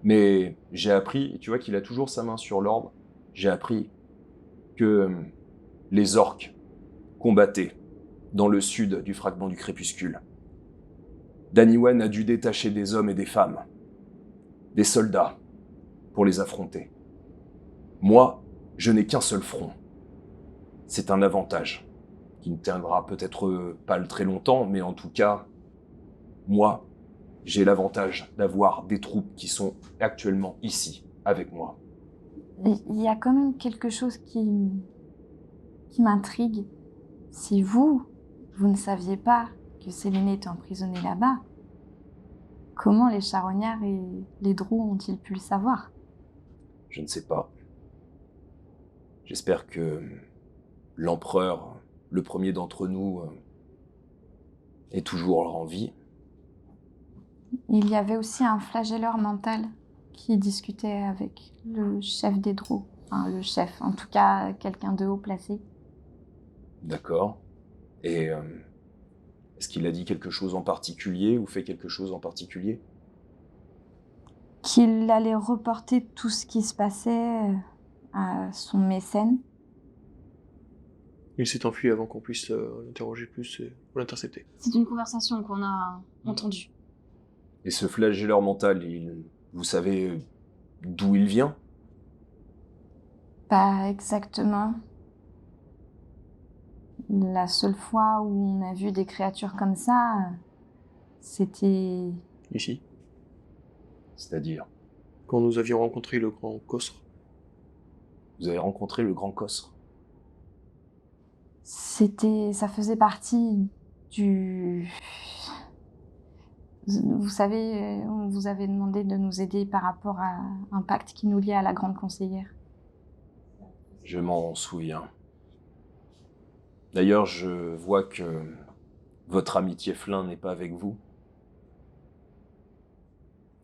Mais j'ai appris, et tu vois qu'il a toujours sa main sur l'orbe, j'ai appris que les orques combattaient dans le sud du fragment du crépuscule. Dany Wen a dû détacher des hommes et des femmes, des soldats, pour les affronter. Moi, je n'ai qu'un seul front. C'est un avantage, qui ne tiendra peut-être pas très longtemps, mais en tout cas, moi, j'ai l'avantage d'avoir des troupes qui sont actuellement ici, avec moi. Il y a quand même quelque chose qui m'intrigue. Si vous ne saviez pas que Séléné est emprisonnée là-bas, comment les charognards et les drous ont-ils pu le savoir? Je ne sais pas. J'espère que l'empereur, le premier d'entre nous, est toujours en vie. Il y avait aussi un flagelleur mental qui discutait avec le chef des drous. Enfin, le chef, en tout cas, quelqu'un de haut placé. D'accord. Et est-ce qu'il a dit quelque chose en particulier ou fait quelque chose en particulier? Qu'il allait reporter tout ce qui se passait à son mécène. Il s'est enfui avant qu'on puisse l'interroger plus et l'intercepter. C'est une conversation qu'on a entendue. Et ce flagelleur mental, vous savez d'où il vient? Pas exactement. La seule fois où on a vu des créatures comme ça, c'était... Ici, C'est-à-dire, quand nous avions rencontré le grand Cosre. vous avez rencontré le grand Cosre? Ça faisait partie du... Vous savez, on vous avait demandé de nous aider par rapport à un pacte qui nous liait à la grande conseillère. Je m'en souviens. D'ailleurs, je vois que votre ami Tieflin n'est pas avec vous.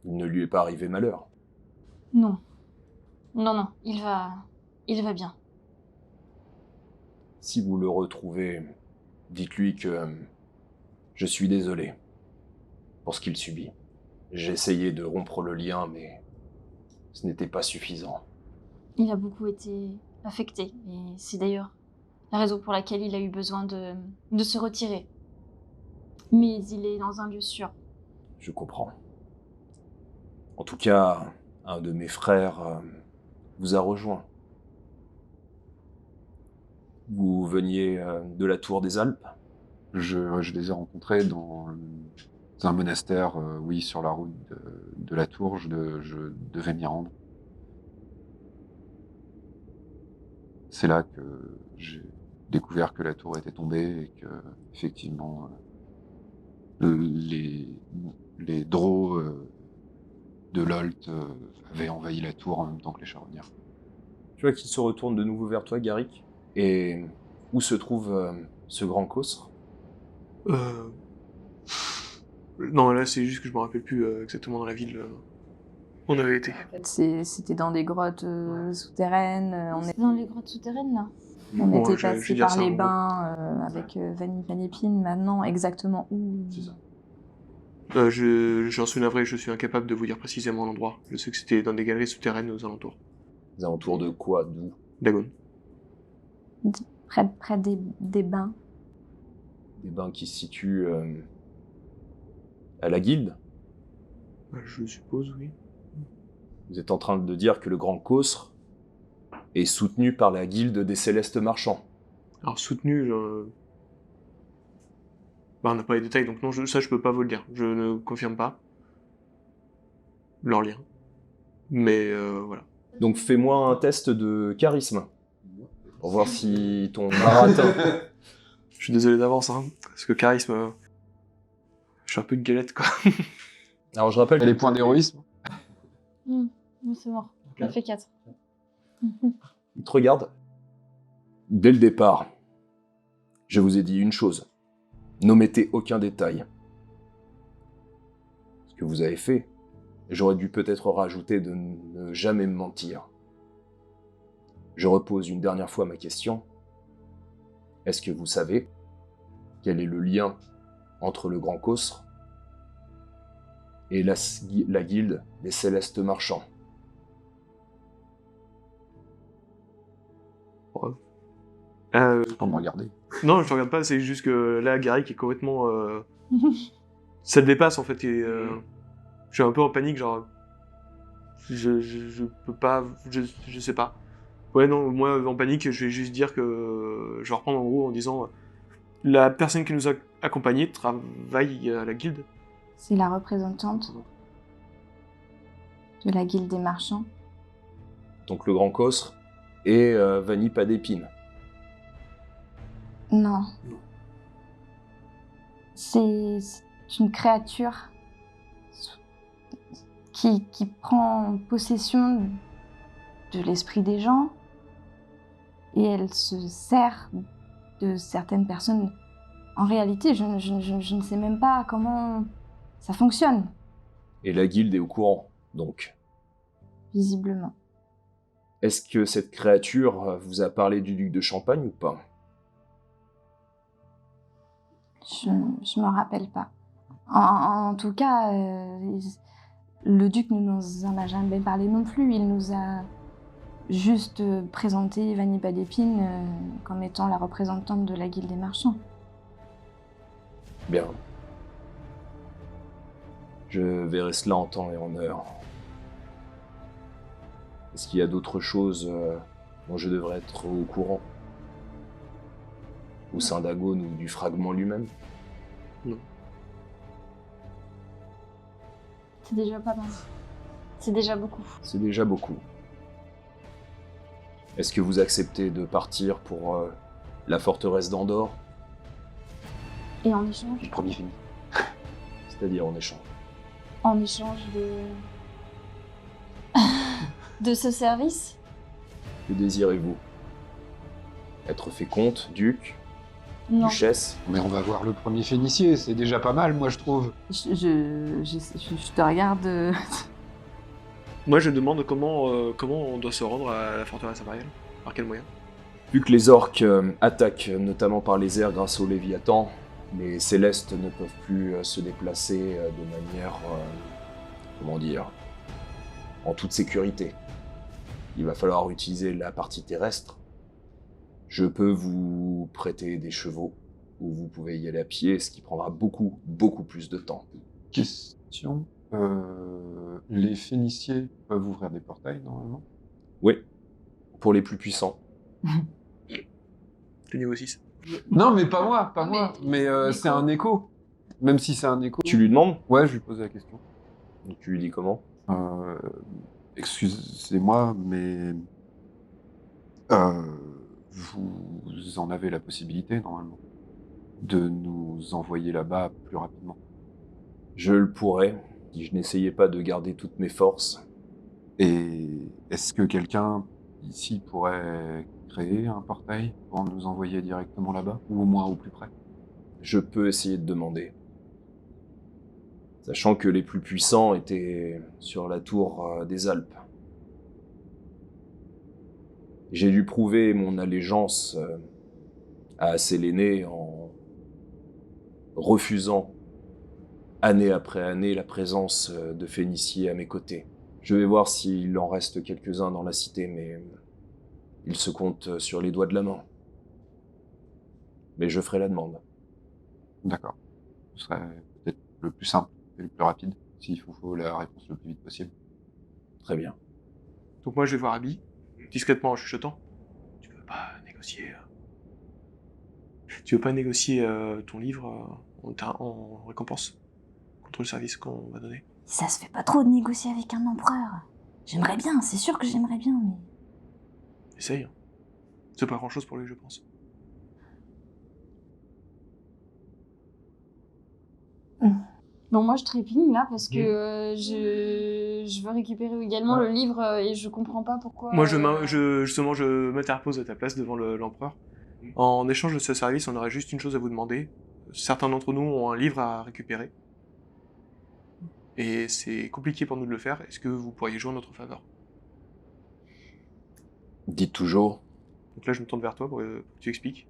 Il ne lui est pas arrivé malheur. Non. Non, il va bien. Si vous le retrouvez, dites-lui que je suis désolé pour ce qu'il subit. J'ai essayé de rompre le lien, mais ce n'était pas suffisant. Il a beaucoup été affecté, et c'est d'ailleurs la raison pour laquelle il a eu besoin de se retirer. Mais il est dans un lieu sûr. Je comprends. En tout cas, un de mes frères vous a rejoint. Vous veniez de la Tour des Alpes? Je les ai rencontrés dans un monastère, oui, sur la route de la Tour. Je devais m'y rendre. c'est là que j'ai découvert que la tour était tombée et que, effectivement, les drôs de Lolt avaient envahi la tour en même temps que les charognards. Tu vois qu'il se retourne de nouveau vers toi, Garrick. Et où se trouve ce grand Cosre? Non, là, c'est juste que je me rappelle plus exactement dans la ville où on avait été. En fait, c'était dans des grottes souterraines. C'est dans les grottes souterraines, là. On Bon, était je vais passé dire par ça, les en gros. bains avec Vanille Panépine. Maintenant, exactement où? C'est ça. J'en suis navré, je suis incapable de vous dire précisément l'endroit. Je sais que c'était dans des galeries souterraines aux alentours. Les alentours de quoi? D'où? Dagon. Près des bains. Des bains qui se situent à la guilde. Je suppose, oui. Vous êtes en train de dire que le grand Cosre est soutenu par la guilde des Célestes Marchands. Alors, soutenu, bah, on n'a pas les détails, donc non, ça, je peux pas vous le dire. Je ne confirme pas leur lien. Mais voilà. Donc fais-moi un test de charisme. Pour voir si ton marathon... Je suis désolé d'avance, hein, parce que charisme, je suis un peu une galette, quoi. Alors je rappelle... Et les points d'héroïsme? Non, c'est mort. On a fait 4. Il te regarde. Dès le départ, je vous ai dit une chose. N'omettez aucun détail. Ce que vous avez fait, j'aurais dû peut-être rajouter de ne jamais me mentir. Je repose une dernière fois ma question. Est-ce que vous savez quel est le lien entre le Grand Cosre et la guilde des Célestes Marchands? Pour me regarder. Non, je te regarde pas, c'est juste que là, Gary qui est complètement... ça le dépasse, en fait, et je suis un peu en panique, genre... Je peux pas... Je sais pas. Ouais, non, moi, en panique, je vais juste dire que... Je vais reprendre en gros en disant... La personne qui nous a accompagnés travaille à la guilde. C'est la représentante de la guilde des marchands. Donc le Grand Cosre et Vanille Panépine. Non. C'est une créature qui prend possession de l'esprit des gens et elle se sert de certaines personnes. En réalité, je ne sais même pas comment ça fonctionne, Et la guilde est au courant, donc. visiblement. Est-ce que cette créature vous a parlé du duc de Champagne ou pas? Je me rappelle pas. En tout cas, le duc ne nous en a jamais parlé non plus. Il nous a juste présenté Vanille Panépine comme étant la représentante de la guilde des marchands. Bien. Je verrai cela en temps et en heure. Est-ce qu'il y a d'autres choses dont je devrais être au courant? Au sein d'Agone ou du fragment lui-même? C'est déjà pas mal. C'est déjà beaucoup. C'est déjà beaucoup. Est-ce que vous acceptez de partir pour la forteresse d'Andorre? Et en échange, Le premier fini. C'est-à-dire en échange. de ce service, Que désirez-vous? Être fait comte, duc, non. duchesse? Mais on va voir le premier phénicier, c'est déjà pas mal, moi je trouve. Je te regarde. Moi, je demande comment on doit se rendre à la forteresse impériale. Par quel moyen? Vu que les orques attaquent notamment par les airs grâce au Léviathan, les célestes ne peuvent plus se déplacer de manière, comment dire, en toute sécurité. Il va falloir utiliser la partie terrestre. Je peux vous prêter des chevaux, ou vous pouvez y aller à pied, ce qui prendra beaucoup, beaucoup plus de temps. Question. Les Phéniciens peuvent ouvrir des portails, normalement? Oui, pour les plus puissants. C'est niveau 6. Non, mais pas moi, pas moi. Mais c'est un écho. Même si c'est un écho. Tu lui demandes? Ouais, je lui posais la question. Donc tu lui dis comment? Excusez-moi, mais Vous en avez la possibilité, normalement, de nous envoyer là-bas plus rapidement. Je le pourrais, si je n'essayais pas de garder toutes mes forces. Et est-ce que quelqu'un ici pourrait créer un portail pour nous envoyer directement là-bas, ou au moins au plus près? Je peux essayer de demander. Sachant que les plus puissants étaient sur la tour des Alpes. J'ai dû prouver mon allégeance à Séléné en refusant année après année la présence de Phéniciers à mes côtés. Je vais voir s'il en reste quelques-uns dans la cité, mais ils se comptent sur les doigts de la main. Mais je ferai la demande. D'accord. Ce serait peut-être le plus simple et le plus rapide, s'il faut la réponse le plus vite possible. Très bien. Donc moi, je vais voir Abby, discrètement en chuchotant. Tu veux pas négocier ton livre en récompense contre le service qu'on va donner? Ça se fait pas trop de négocier avec un empereur. J'aimerais bien, c'est sûr que j'aimerais bien, mais... Essaye. Hein. C'est pas grand-chose pour lui, je pense. Bon, moi, je trépigne là parce que je veux récupérer également le livre et je comprends pas pourquoi. Moi, je m'interpose à ta place devant l'empereur. En échange de ce service, on aurait juste une chose à vous demander. Certains d'entre nous ont un livre à récupérer. Et c'est compliqué pour nous de le faire. Est-ce que vous pourriez jouer en notre faveur? Dites toujours. Donc là, je me tourne vers toi pour que tu expliques.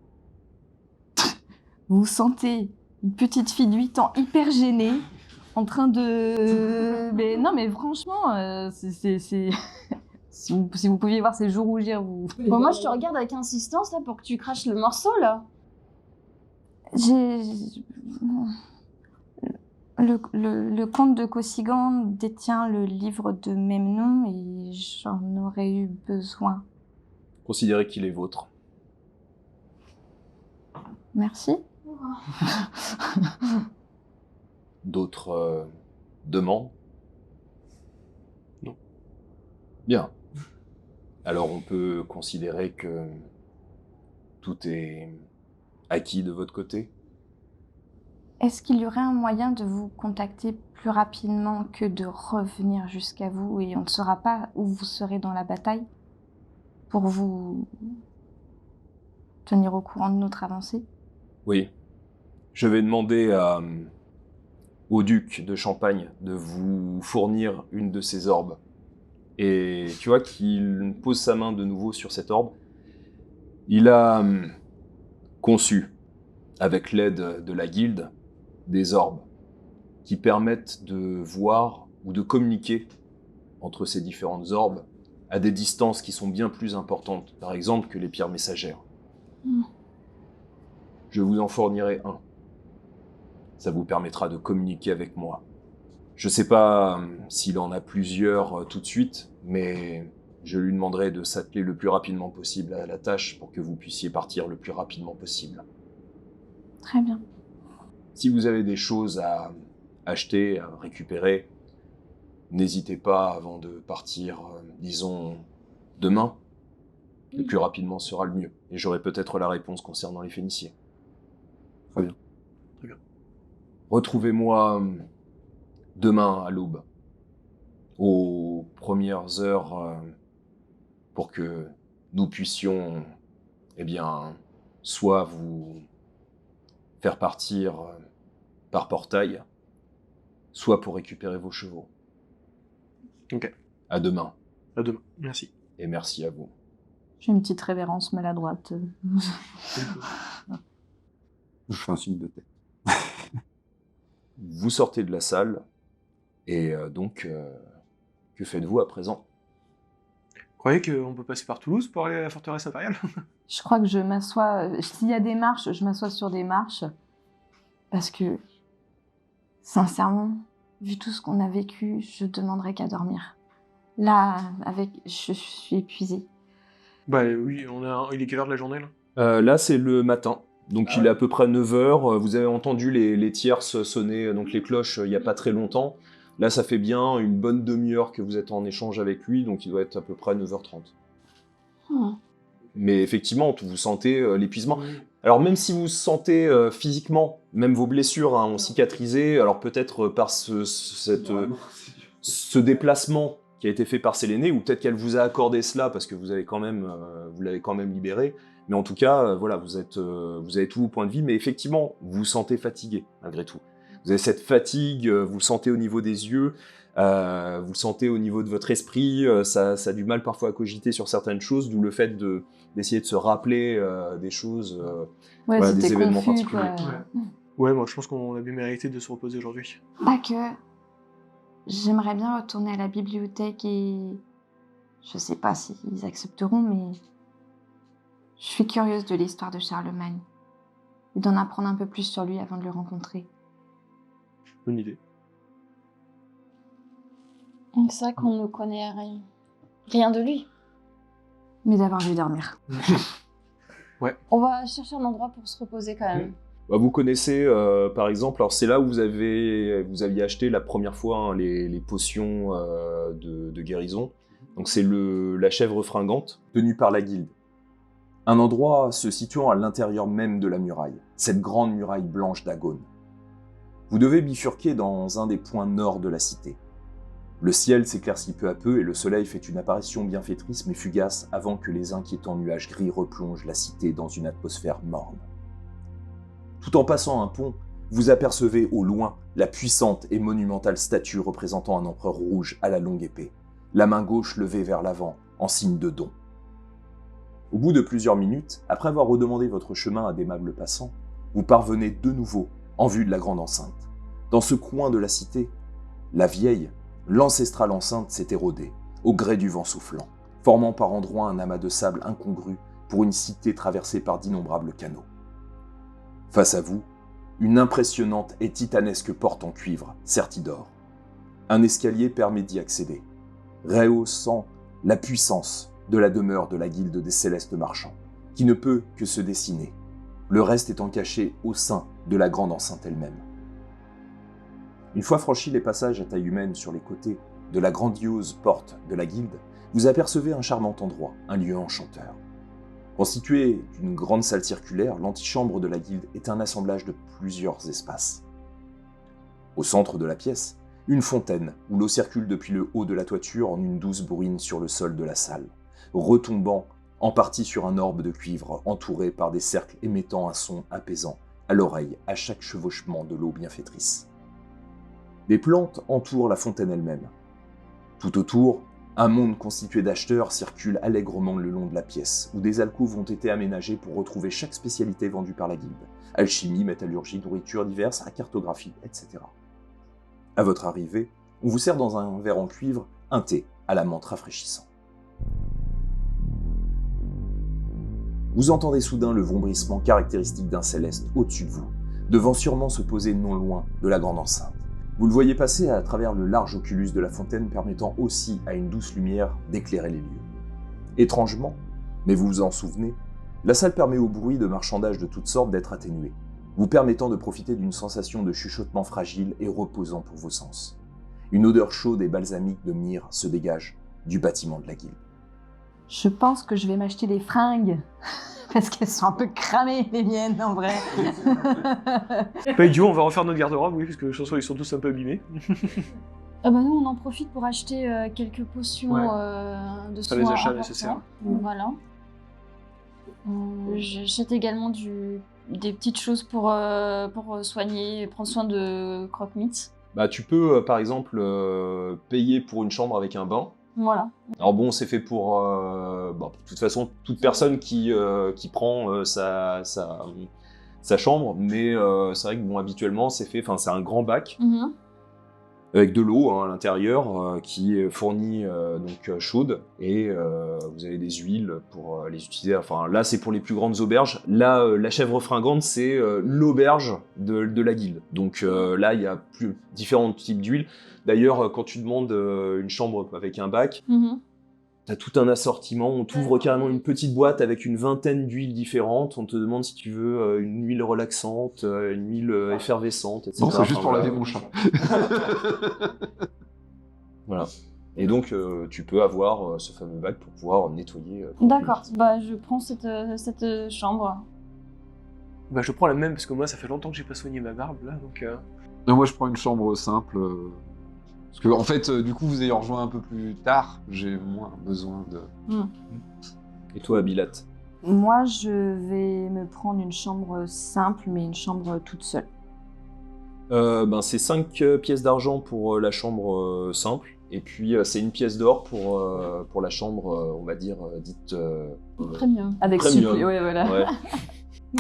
Vous sentez une petite fille de 8 ans hyper gênée, en train de... Mais non, mais franchement, c'est... Si vous pouviez voir ses joues rougir, vous... Bon, moi, je te regarde avec insistance là pour que tu craches le morceau là. Le comte de Kosigan détient le livre de même nom et j'en aurais eu besoin. Considérez qu'il est vôtre. Merci. D'autres demandes? Non. Bien. Alors on peut considérer que tout est acquis de votre côté? Est-ce qu'il y aurait un moyen de vous contacter plus rapidement que de revenir jusqu'à vous et on ne saura pas où vous serez dans la bataille pour vous tenir au courant de notre avancée? Oui. Je vais demander au duc de Champagne de vous fournir une de ces orbes. Et tu vois qu'il pose sa main de nouveau sur cette orbe. Il a conçu, avec l'aide de la guilde, des orbes qui permettent de voir ou de communiquer entre ces différentes orbes à des distances qui sont bien plus importantes, par exemple que les pierres messagères. Je vous en fournirai un. Ça vous permettra de communiquer avec moi. Je sais pas s'il en a plusieurs tout de suite, mais je lui demanderai de s'atteler le plus rapidement possible à la tâche pour que vous puissiez partir le plus rapidement possible. Très bien. Si vous avez des choses à acheter, à récupérer, n'hésitez pas avant de partir, disons, demain. Le plus rapidement sera le mieux. Et j'aurai peut-être la réponse concernant les Phéniciens. Très bien. Très bien. Retrouvez-moi demain à l'aube, aux premières heures, pour que nous puissions, eh bien, soit vous faire partir par portail, soit pour récupérer vos chevaux. Ok. À demain, À demain. Merci. et merci à vous. J'ai une petite révérence maladroite. Je fais un signe de tête. Vous sortez de la salle, et donc, que faites-vous à présent? Vous croyez qu'on peut passer par Toulouse pour aller à la forteresse impériale? Je crois que je m'assois... S'il y a des marches, je m'assois sur des marches. Parce que, sincèrement, vu tout ce qu'on a vécu, je demanderais qu'à dormir. Là, je suis épuisée. Bah oui, il est quelle heure de la journée là? Là, c'est le matin. Donc il est à peu près 9h. Vous avez entendu les tierces sonner, donc les cloches, il n'y a pas très longtemps. Là, ça fait bien une bonne demi-heure que vous êtes en échange avec lui, donc il doit être à peu près 9h30. Mais effectivement, vous sentez l'épuisement. Alors même si vous sentez physiquement, même vos blessures ont cicatrisé, alors peut-être par ce déplacement qui a été fait par Séléné, ou peut-être qu'elle vous a accordé cela parce que vous l'avez quand même libéré. Mais en tout cas, voilà, vous avez tous vos points de vie, mais effectivement, vous vous sentez fatigué malgré tout. Vous avez cette fatigue, vous le sentez au niveau des yeux, vous le sentez au niveau de votre esprit, ça a du mal parfois à cogiter sur certaines choses, d'où le fait d'essayer de se rappeler des choses, Ouais, voilà, des c'était événements confus, particuliers. quoi. Ouais, moi je pense qu'on a bien mérité de se reposer aujourd'hui. Pas que. J'aimerais bien retourner à la bibliothèque et... Je sais pas s'ils accepteront, mais... Je suis curieuse de l'histoire de Charlemagne. Et d'en apprendre un peu plus sur lui avant de le rencontrer. Bonne idée. C'est vrai qu'on ne connaît rien de lui. Mais d'avoir vu dormir. On va chercher un endroit pour se reposer quand même. Bah, vous connaissez, par exemple, alors c'est là où vous aviez acheté la première fois hein, les potions de guérison. Donc c'est la chèvre fringante, tenue par la guilde. Un endroit se situant à l'intérieur même de la muraille, cette grande muraille blanche d'Agone. Vous devez bifurquer dans un des points nord de la cité. Le ciel s'éclaircit peu à peu et le soleil fait une apparition bienfaitrice mais fugace avant que les inquiétants nuages gris replongent la cité dans une atmosphère morne. Tout en passant un pont, vous apercevez au loin la puissante et monumentale statue représentant un empereur rouge à la longue épée, la main gauche levée vers l'avant en signe de don. Au bout de plusieurs minutes, après avoir redemandé votre chemin à d'aimables passants, vous parvenez de nouveau en vue de la grande enceinte. Dans ce coin de la cité, la vieille, l'ancestrale enceinte s'est érodée, au gré du vent soufflant, formant par endroits un amas de sable incongru pour une cité traversée par d'innombrables canaux. Face à vous, une impressionnante et titanesque porte en cuivre, sertie d'or. Un escalier permet d'y accéder, rehaussant la puissance de la demeure de la guilde des Célestes Marchands, qui ne peut que se dessiner, le reste étant caché au sein de la grande enceinte elle-même. Une fois franchi les passages à taille humaine sur les côtés de la grandiose porte de la guilde, vous apercevez un charmant endroit, un lieu enchanteur. Constitué d'une grande salle circulaire, l'antichambre de la guilde est un assemblage de plusieurs espaces. Au centre de la pièce, une fontaine où l'eau circule depuis le haut de la toiture en une douce bruine sur le sol de la salle, retombant en partie sur un orbe de cuivre entouré par des cercles émettant un son apaisant à l'oreille à chaque chevauchement de l'eau bienfaitrice. Des plantes entourent la fontaine elle-même. Tout autour, un monde constitué d'acheteurs circule allègrement le long de la pièce, où des alcôves ont été aménagées pour retrouver chaque spécialité vendue par la guilde. Alchimie, métallurgie, nourriture diverses, cartographie, etc. À votre arrivée, on vous sert dans un verre en cuivre un thé à la menthe rafraîchissant. Vous entendez soudain le vombrissement caractéristique d'un céleste au-dessus de vous, devant sûrement se poser non loin de la grande enceinte. Vous le voyez passer à travers le large oculus de la fontaine permettant aussi à une douce lumière d'éclairer les lieux. Étrangement, mais vous vous en souvenez, la salle permet au bruit de marchandages de toutes sortes d'être atténué, vous permettant de profiter d'une sensation de chuchotement fragile et reposant pour vos sens. Une odeur chaude et balsamique de myrrhe se dégage du bâtiment de la guilde. Je pense que je vais m'acheter des fringues. Parce qu'elles sont un peu cramées, les miennes, en vrai. Pas idiot, on va refaire notre garde-robe, oui, parce que je pense qu'ils sont tous un peu abîmés. Nous, on en profite pour acheter quelques potions de soins les achats importants. nécessaires. Voilà. J'achète également des petites choses pour soigner et prendre soin de Croque-Mite. Bah, tu peux, par exemple, payer pour une chambre avec un bain. Voilà. Alors bon, c'est fait pour, de toute façon, toute personne qui prend sa chambre, mais c'est vrai que bon, habituellement, c'est fait, enfin, c'est un grand bac avec de l'eau à l'intérieur qui est fournie donc chaude et vous avez des huiles pour les utiliser. Enfin, là, c'est pour les plus grandes auberges. Là, la chèvre fringante, c'est l'auberge de la guilde. Donc là, il y a différents types d'huiles. D'ailleurs, quand tu demandes une chambre avec un bac, t'as tout un assortiment. On t'ouvre carrément une petite boîte avec une vingtaine d'huiles différentes. On te demande si tu veux une huile relaxante, une huile effervescente, etc. Non, c'est juste Enfin, pour voilà. laver mon chat. Voilà. Et donc, tu peux avoir ce fameux bac pour pouvoir nettoyer. Plus D'accord, vite. bah je prends cette chambre. Bah, je prends la même parce que moi, ça fait longtemps que j'ai pas soigné ma barbe là, donc. Non, moi je prends une chambre simple. Parce que en fait, du coup, vous ayant rejoint un peu plus tard, j'ai moins besoin de. Et toi, Abilat? Moi, je vais me prendre une chambre simple, mais une chambre toute seule. C'est 5 pièces d'argent pour la chambre simple, et puis c'est 1 pièce d'or pour la chambre, on va dire, dite... Premium. Avec Premium. supplé, ouais, voilà. ouais.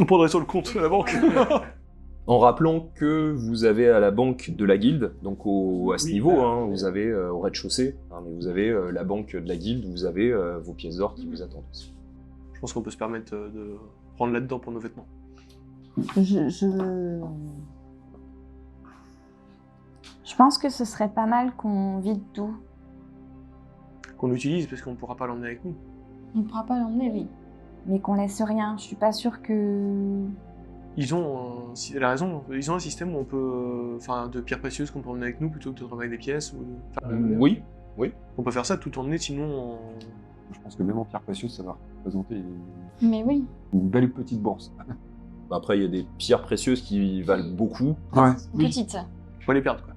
On prendrait sur le compte de la banque. En rappelant que vous avez à la banque de la guilde, donc à ce Oui, niveau, bah, hein, vous avez au rez-de-chaussée, hein, mais vous avez la banque de la guilde, vous avez vos pièces d'or qui vous attendent aussi. Je pense qu'on peut se permettre de prendre là-dedans pour nos vêtements. Je pense que ce serait pas mal qu'on vide tout. Qu'on utilise parce qu'on pourra pas l'emmener avec nous. On ne pourra pas l'emmener, oui. Mais qu'on laisse rien. Je suis pas sûre que... Ils ont, elle a raison, ils ont un système où on peut, de pierres précieuses qu'on peut emmener avec nous plutôt que de travailler des pièces. Oui. On peut faire ça tout emmener, sinon. Je pense que même en pierre précieuse, ça va représenter Mais oui. une belle petite bourse. Après, il y a des pierres précieuses qui valent beaucoup. Ouais. Petite. Faut les perdre, quoi.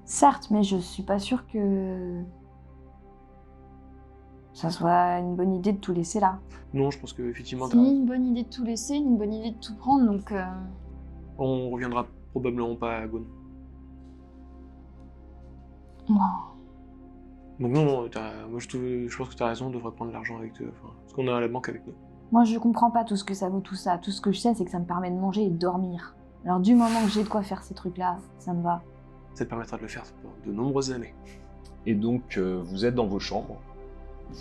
Certes, mais je suis pas sûre que... ça soit une bonne idée de tout laisser là. Non, je pense qu'effectivement, C'est ni une bonne idée de tout laisser, ni une bonne idée de tout prendre, donc... on reviendra probablement pas à Gone. Non. Donc non, moi je pense que t'as raison, on devrait prendre l'argent avec ce qu'on a à la banque avec nous. Moi, je comprends pas tout ce que ça vaut tout ça. Tout ce que je sais, c'est que ça me permet de manger et de dormir. Alors du moment que j'ai de quoi faire ces trucs-là, ça me va. Ça te permettra de le faire pendant de nombreuses années. Et donc, vous êtes dans vos chambres.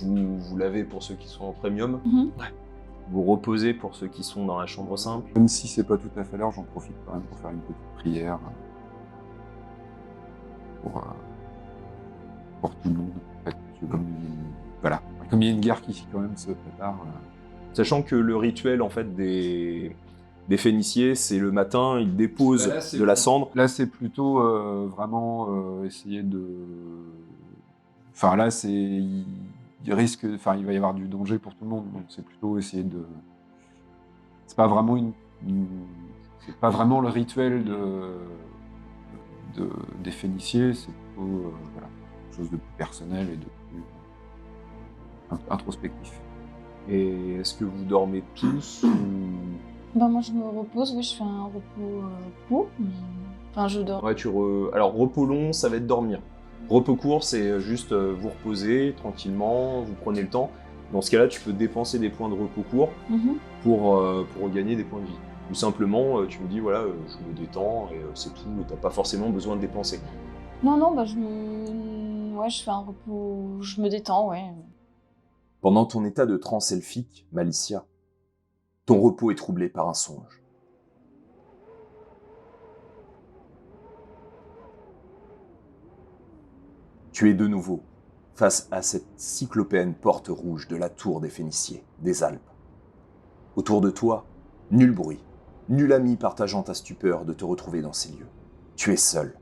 Vous lavez pour ceux qui sont en premium. Ouais. Vous reposez pour ceux qui sont dans la chambre simple. Même si c'est pas tout à fait l'heure, j'en profite quand même pour faire une petite prière. Pour tout le monde. En fait. Parce que comme il y a une guerre qui quand même se prépare. Sachant que le rituel en fait des Phéniciens, c'est le matin, ils déposent Bah là, c'est de la cendre. Là, c'est plutôt vraiment essayer de. Enfin, là, il risque. Enfin, il va y avoir du danger pour tout le monde. Donc, c'est plutôt essayer de. C'est pas vraiment c'est pas vraiment le rituel des Phéniciens. C'est plutôt quelque chose de plus personnel et de plus introspectif. Et est-ce que vous dormez tous ou... Bah moi je me repose, oui, je fais un repos court, mais... Enfin, je dors. Ouais, alors, repos long, ça va être dormir. Repos court, c'est juste vous reposer tranquillement, vous prenez le temps. Dans ce cas-là, tu peux dépenser des points de repos court pour regagner des points de vie. Ou simplement, tu me dis, voilà, je me détends et c'est tout, et t'as pas forcément besoin de dépenser. Non, bah je fais un repos... Je me détends, ouais. Pendant ton état de transe elfique, Malicia, ton repos est troublé par un songe. Tu es de nouveau face à cette cyclopéenne porte rouge de la tour des Phéniciens, des Alpes. Autour de toi, nul bruit, nul ami partageant ta stupeur de te retrouver dans ces lieux. Tu es seul.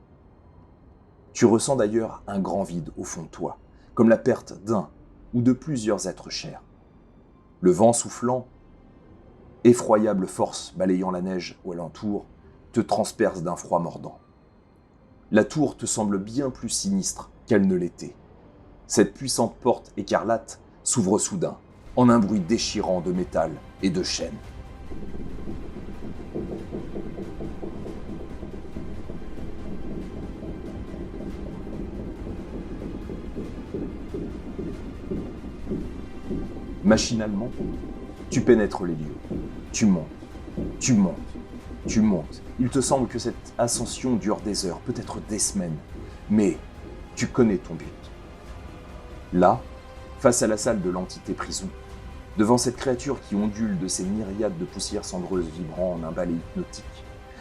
Tu ressens d'ailleurs un grand vide au fond de toi, comme la perte d'un ou de plusieurs êtres chers. Le vent soufflant, effroyable force balayant la neige au alentour, te transperce d'un froid mordant. La tour te semble bien plus sinistre qu'elle ne l'était. Cette puissante porte écarlate s'ouvre soudain, en un bruit déchirant de métal et de chaînes. Machinalement, tu pénètres les lieux. Tu montes, tu montes, tu montes. Il te semble que cette ascension dure des heures, peut-être des semaines. Mais tu connais ton but. Là, face à la salle de l'entité prison, devant cette créature qui ondule de ses myriades de poussières cendreuses vibrant en un balai hypnotique,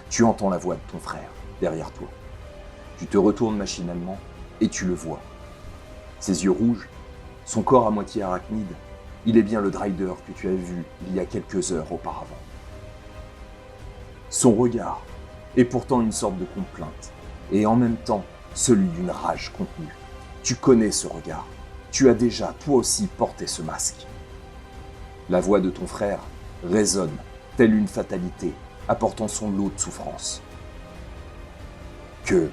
tu entends la voix de ton frère derrière toi. Tu te retournes machinalement et tu le vois. Ses yeux rouges, son corps à moitié arachnide, il est bien le Drider que tu as vu il y a quelques heures auparavant. Son regard est pourtant une sorte de complainte, et en même temps celui d'une rage contenue. Tu connais ce regard. Tu as déjà, toi aussi, porté ce masque. La voix de ton frère résonne, telle une fatalité, apportant son lot de souffrance. Que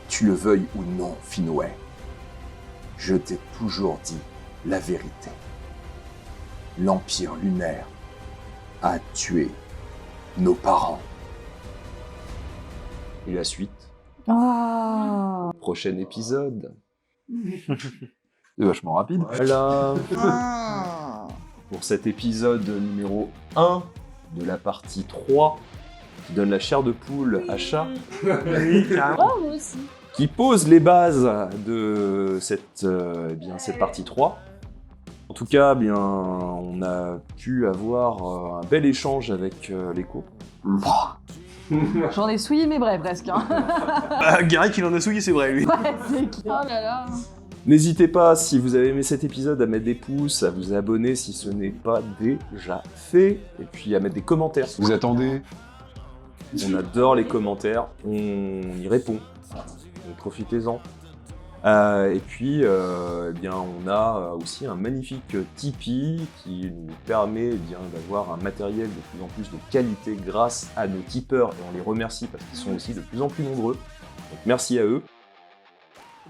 tu le veuilles ou non, Finwë, je t'ai toujours dit la vérité. L'Empire lunaire a tué nos parents. Et la suite, Oh. prochain épisode. C'est vachement rapide. Voilà pour cet épisode numéro 1 de la partie 3 qui donne la chair de poule à chat, Oui, carrément. Oh, moi aussi. qui pose les bases de cette partie 3. En tout cas, bien, on a pu avoir un bel échange avec l'écho. J'en ai souillé mes brais presque. Hein. Bah, Garrick, il en a souillé, c'est vrai, lui. Ouais, c'est clair. Oh là là. N'hésitez pas, si vous avez aimé cet épisode, à mettre des pouces, à vous abonner si ce n'est pas déjà fait, et puis à mettre des commentaires. Vous attendez. On adore les commentaires, on y répond. Donc profitez-en. Et puis, eh bien, on a aussi un magnifique Tipeee qui nous permet eh bien, d'avoir un matériel de plus en plus de qualité grâce à nos tipeurs, et on les remercie parce qu'ils sont aussi de plus en plus nombreux. Donc merci à eux.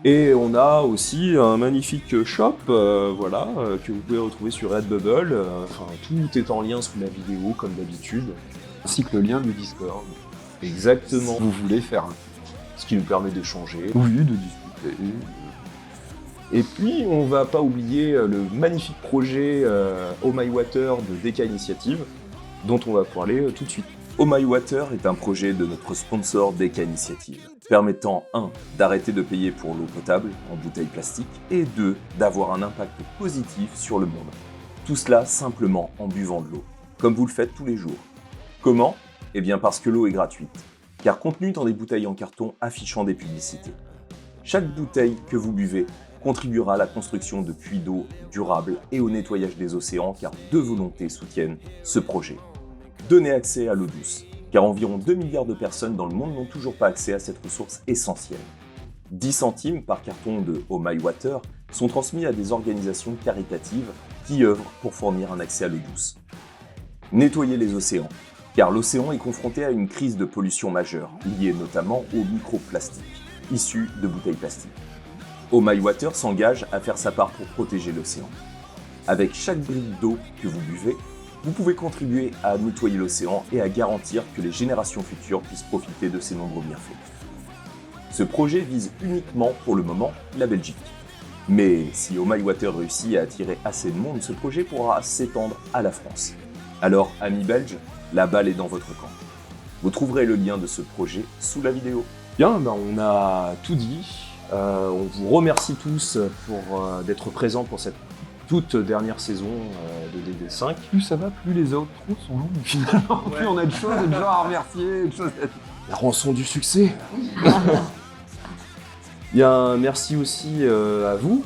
Et on a aussi un magnifique shop que vous pouvez retrouver sur Redbubble. Enfin, tout est en lien sous la vidéo comme d'habitude. Ainsi que le lien du Discord. Exactement. Si vous voulez faire un. Ce qui nous permet d'échanger. Oui, de discuter. Et puis, on va pas oublier le magnifique projet Oh My Water de DK Initiative, dont on va parler tout de suite. Oh My Water est un projet de notre sponsor DK Initiative, permettant 1. D'arrêter de payer pour l'eau potable en bouteilles plastiques, et 2. D'avoir un impact positif sur le monde. Tout cela simplement en buvant de l'eau, comme vous le faites tous les jours. Comment ? Eh bien parce que l'eau est gratuite, car contenue dans des bouteilles en carton affichant des publicités. Chaque bouteille que vous buvez contribuera à la construction de puits d'eau durables et au nettoyage des océans, car 2 volontés soutiennent ce projet. Donner accès à l'eau douce, car environ 2 milliards de personnes dans le monde n'ont toujours pas accès à cette ressource essentielle. 10 centimes par carton de Oh My Water sont transmis à des organisations caritatives qui œuvrent pour fournir un accès à l'eau douce. Nettoyer les océans, car l'océan est confronté à une crise de pollution majeure, liée notamment aux microplastiques, issus de bouteilles plastiques. Oh My Water s'engage à faire sa part pour protéger l'océan. Avec chaque brique d'eau que vous buvez, vous pouvez contribuer à nettoyer l'océan et à garantir que les générations futures puissent profiter de ces nombreux bienfaits. Ce projet vise uniquement, pour le moment, la Belgique. Mais si Oh My Water réussit à attirer assez de monde, ce projet pourra s'étendre à la France. Alors, amis belges, la balle est dans votre camp. Vous trouverez le lien de ce projet sous la vidéo. Bien, ben on a tout dit. On vous remercie tous pour d'être présents pour cette toute dernière saison de DD5. Plus ça va, plus les autres sont longues finalement. Plus on a de choses et de gens à remercier. De choses à... La rançon du succès. Bien, merci aussi à vous,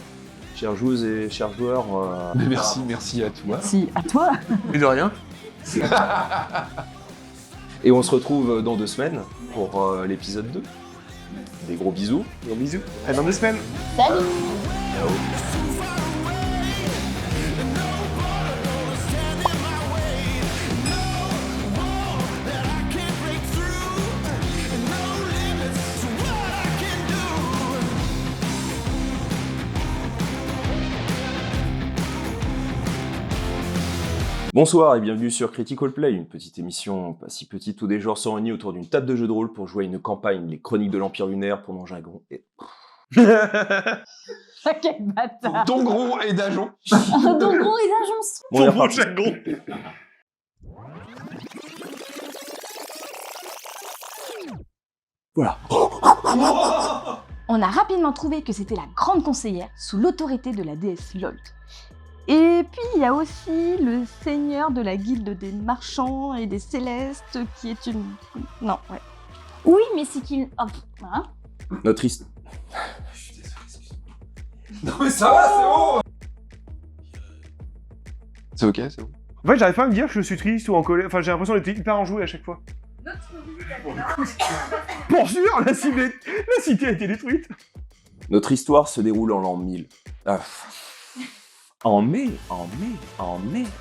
chères joueuses et chers joueurs. Mais merci à toi. Si, à toi. Et de rien. Et on se retrouve dans 2 semaines pour l'épisode 2. Des gros bisous. Gros bisous. À dans 2 semaines. Salut. Bonsoir et bienvenue sur Critical Play, une petite émission pas si petite où des joueurs sont réunis autour d'une table de jeu de rôle pour jouer à une campagne, les Chroniques de l'Empire Lunaire pour Donjon et... Quel bâtard. Dongron et Dajon. Donc gros, et agence. Bon, on est Pour mon reparti. jargon. Voilà. On a rapidement trouvé que c'était la grande conseillère sous l'autorité de la déesse Lolt. Et puis il y a aussi le seigneur de la guilde des marchands et des célestes qui est une... Non, ouais. Oui, mais c'est qu'il. Oh, hein. Notre histoire... Non mais ça va, c'est bon. C'est ok, c'est bon. En fait, j'arrive pas à me dire que je suis triste ou en colère. Enfin, j'ai l'impression d'être hyper enjoué à chaque fois. Pour sûr, la cité a été détruite. Notre histoire se déroule en l'an 1000. Ah. En mai.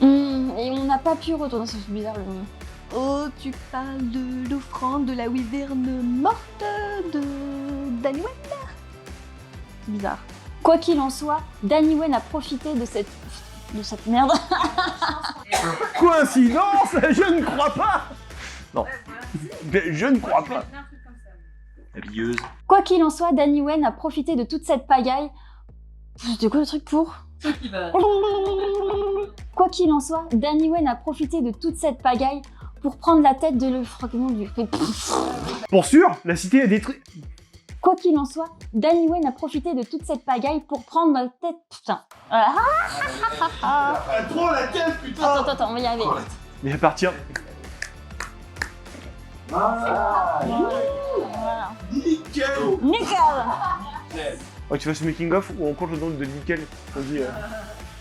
Et on n'a pas pu retourner, c'est bizarre le nom. Oh, tu parles de l'offrande de la wyverne morte de Danywen? C'est bizarre. Quoi qu'il en soit, Danywen a profité de cette merde. Coïncidence? Je ne crois pas. Non. Je ne crois pas. Habilleuse. Quoi qu'il en soit, Danywen a profité de toute cette pagaille. C'était quoi le truc pour? Quoi qu'il en soit, Danywen a profité de toute cette pagaille pour prendre la tête de le fragment du... Pour sûr, la cité est détruite. Quoi qu'il en soit, Danywen a profité de toute cette pagaille pour prendre la tête... Putain. Trop la tête, putain. Attends, on va y arriver. Mais à partir... Voilà. Nickel. Oh, tu fais ce making-of où on compte le nombre de nickel. On dit...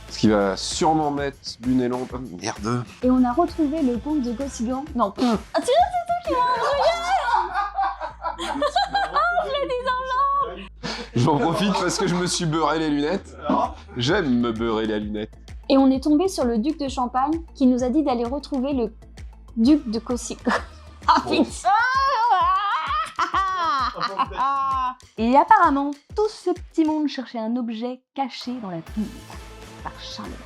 Ce qui va sûrement mettre Lune et Lampe. Merde. Et on a retrouvé le compte de Gossigan. Non. Ah, c'est toi qui m'as J'en profite parce que je me suis beurré les lunettes. J'aime me beurrer les lunettes. Et on est tombé sur le duc de Champagne qui nous a dit d'aller retrouver le duc de Gossigan. Ah putain. Et apparemment, tout ce petit monde cherchait un objet caché dans la tour par Charlemagne.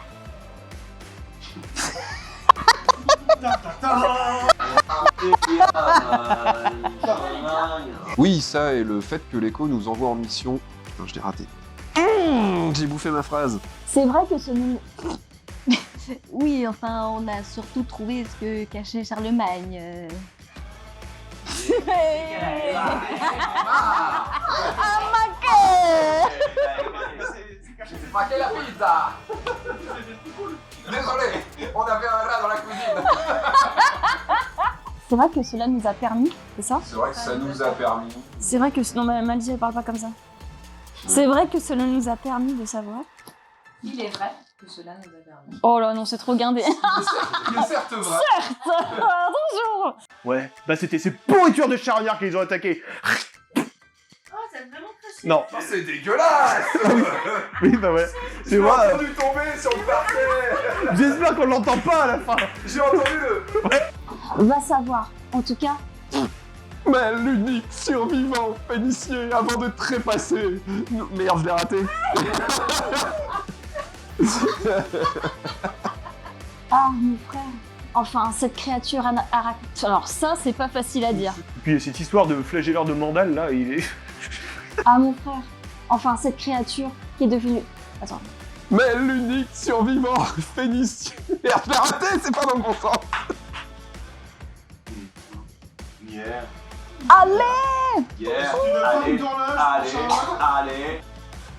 Oui, ça et le fait que l'écho nous envoie en mission. Putain, je l'ai raté. J'ai bouffé ma phrase. C'est vrai que ce nom... Oui, enfin, on a surtout trouvé ce que cachait Charlemagne. J'ai craqué la pizza. Désolé, on avait un rat dans la cuisine. C'est vrai que cela nous a permis, c'est ça? C'est vrai que ça nous a permis. C'est vrai que... Non, mais Malice, elle parle pas comme ça. C'est vrai que cela nous a permis de savoir. Il est vrai que cela nous a permis. Oh là, non, c'est trop guindé. C'est certes vrai. Attention. Ouais, bah c'était ces pourritures de charnières qu'ils ont attaqué. Oh, c'est vraiment très Non. C'est dégueulasse. Oui, bah ouais. C'est J'ai moi. entendu tomber sur le parquet. J'espère qu'on l'entend pas à la fin. J'ai entendu le... Va savoir. En tout cas, Mais l'unique survivant phénicien avant de trépasser. Merde, je l'ai raté. ah, mon frère. Enfin, cette créature Alors ça, c'est pas facile à dire. Et puis cette histoire de flagelleur de mandale là, il est... Ah, mon frère. Enfin, cette créature qui est devenue... Attends. Mais l'unique survivant phénicien. Merde, je l'ai raté, c'est pas dans le bon sens. Allez! Allez.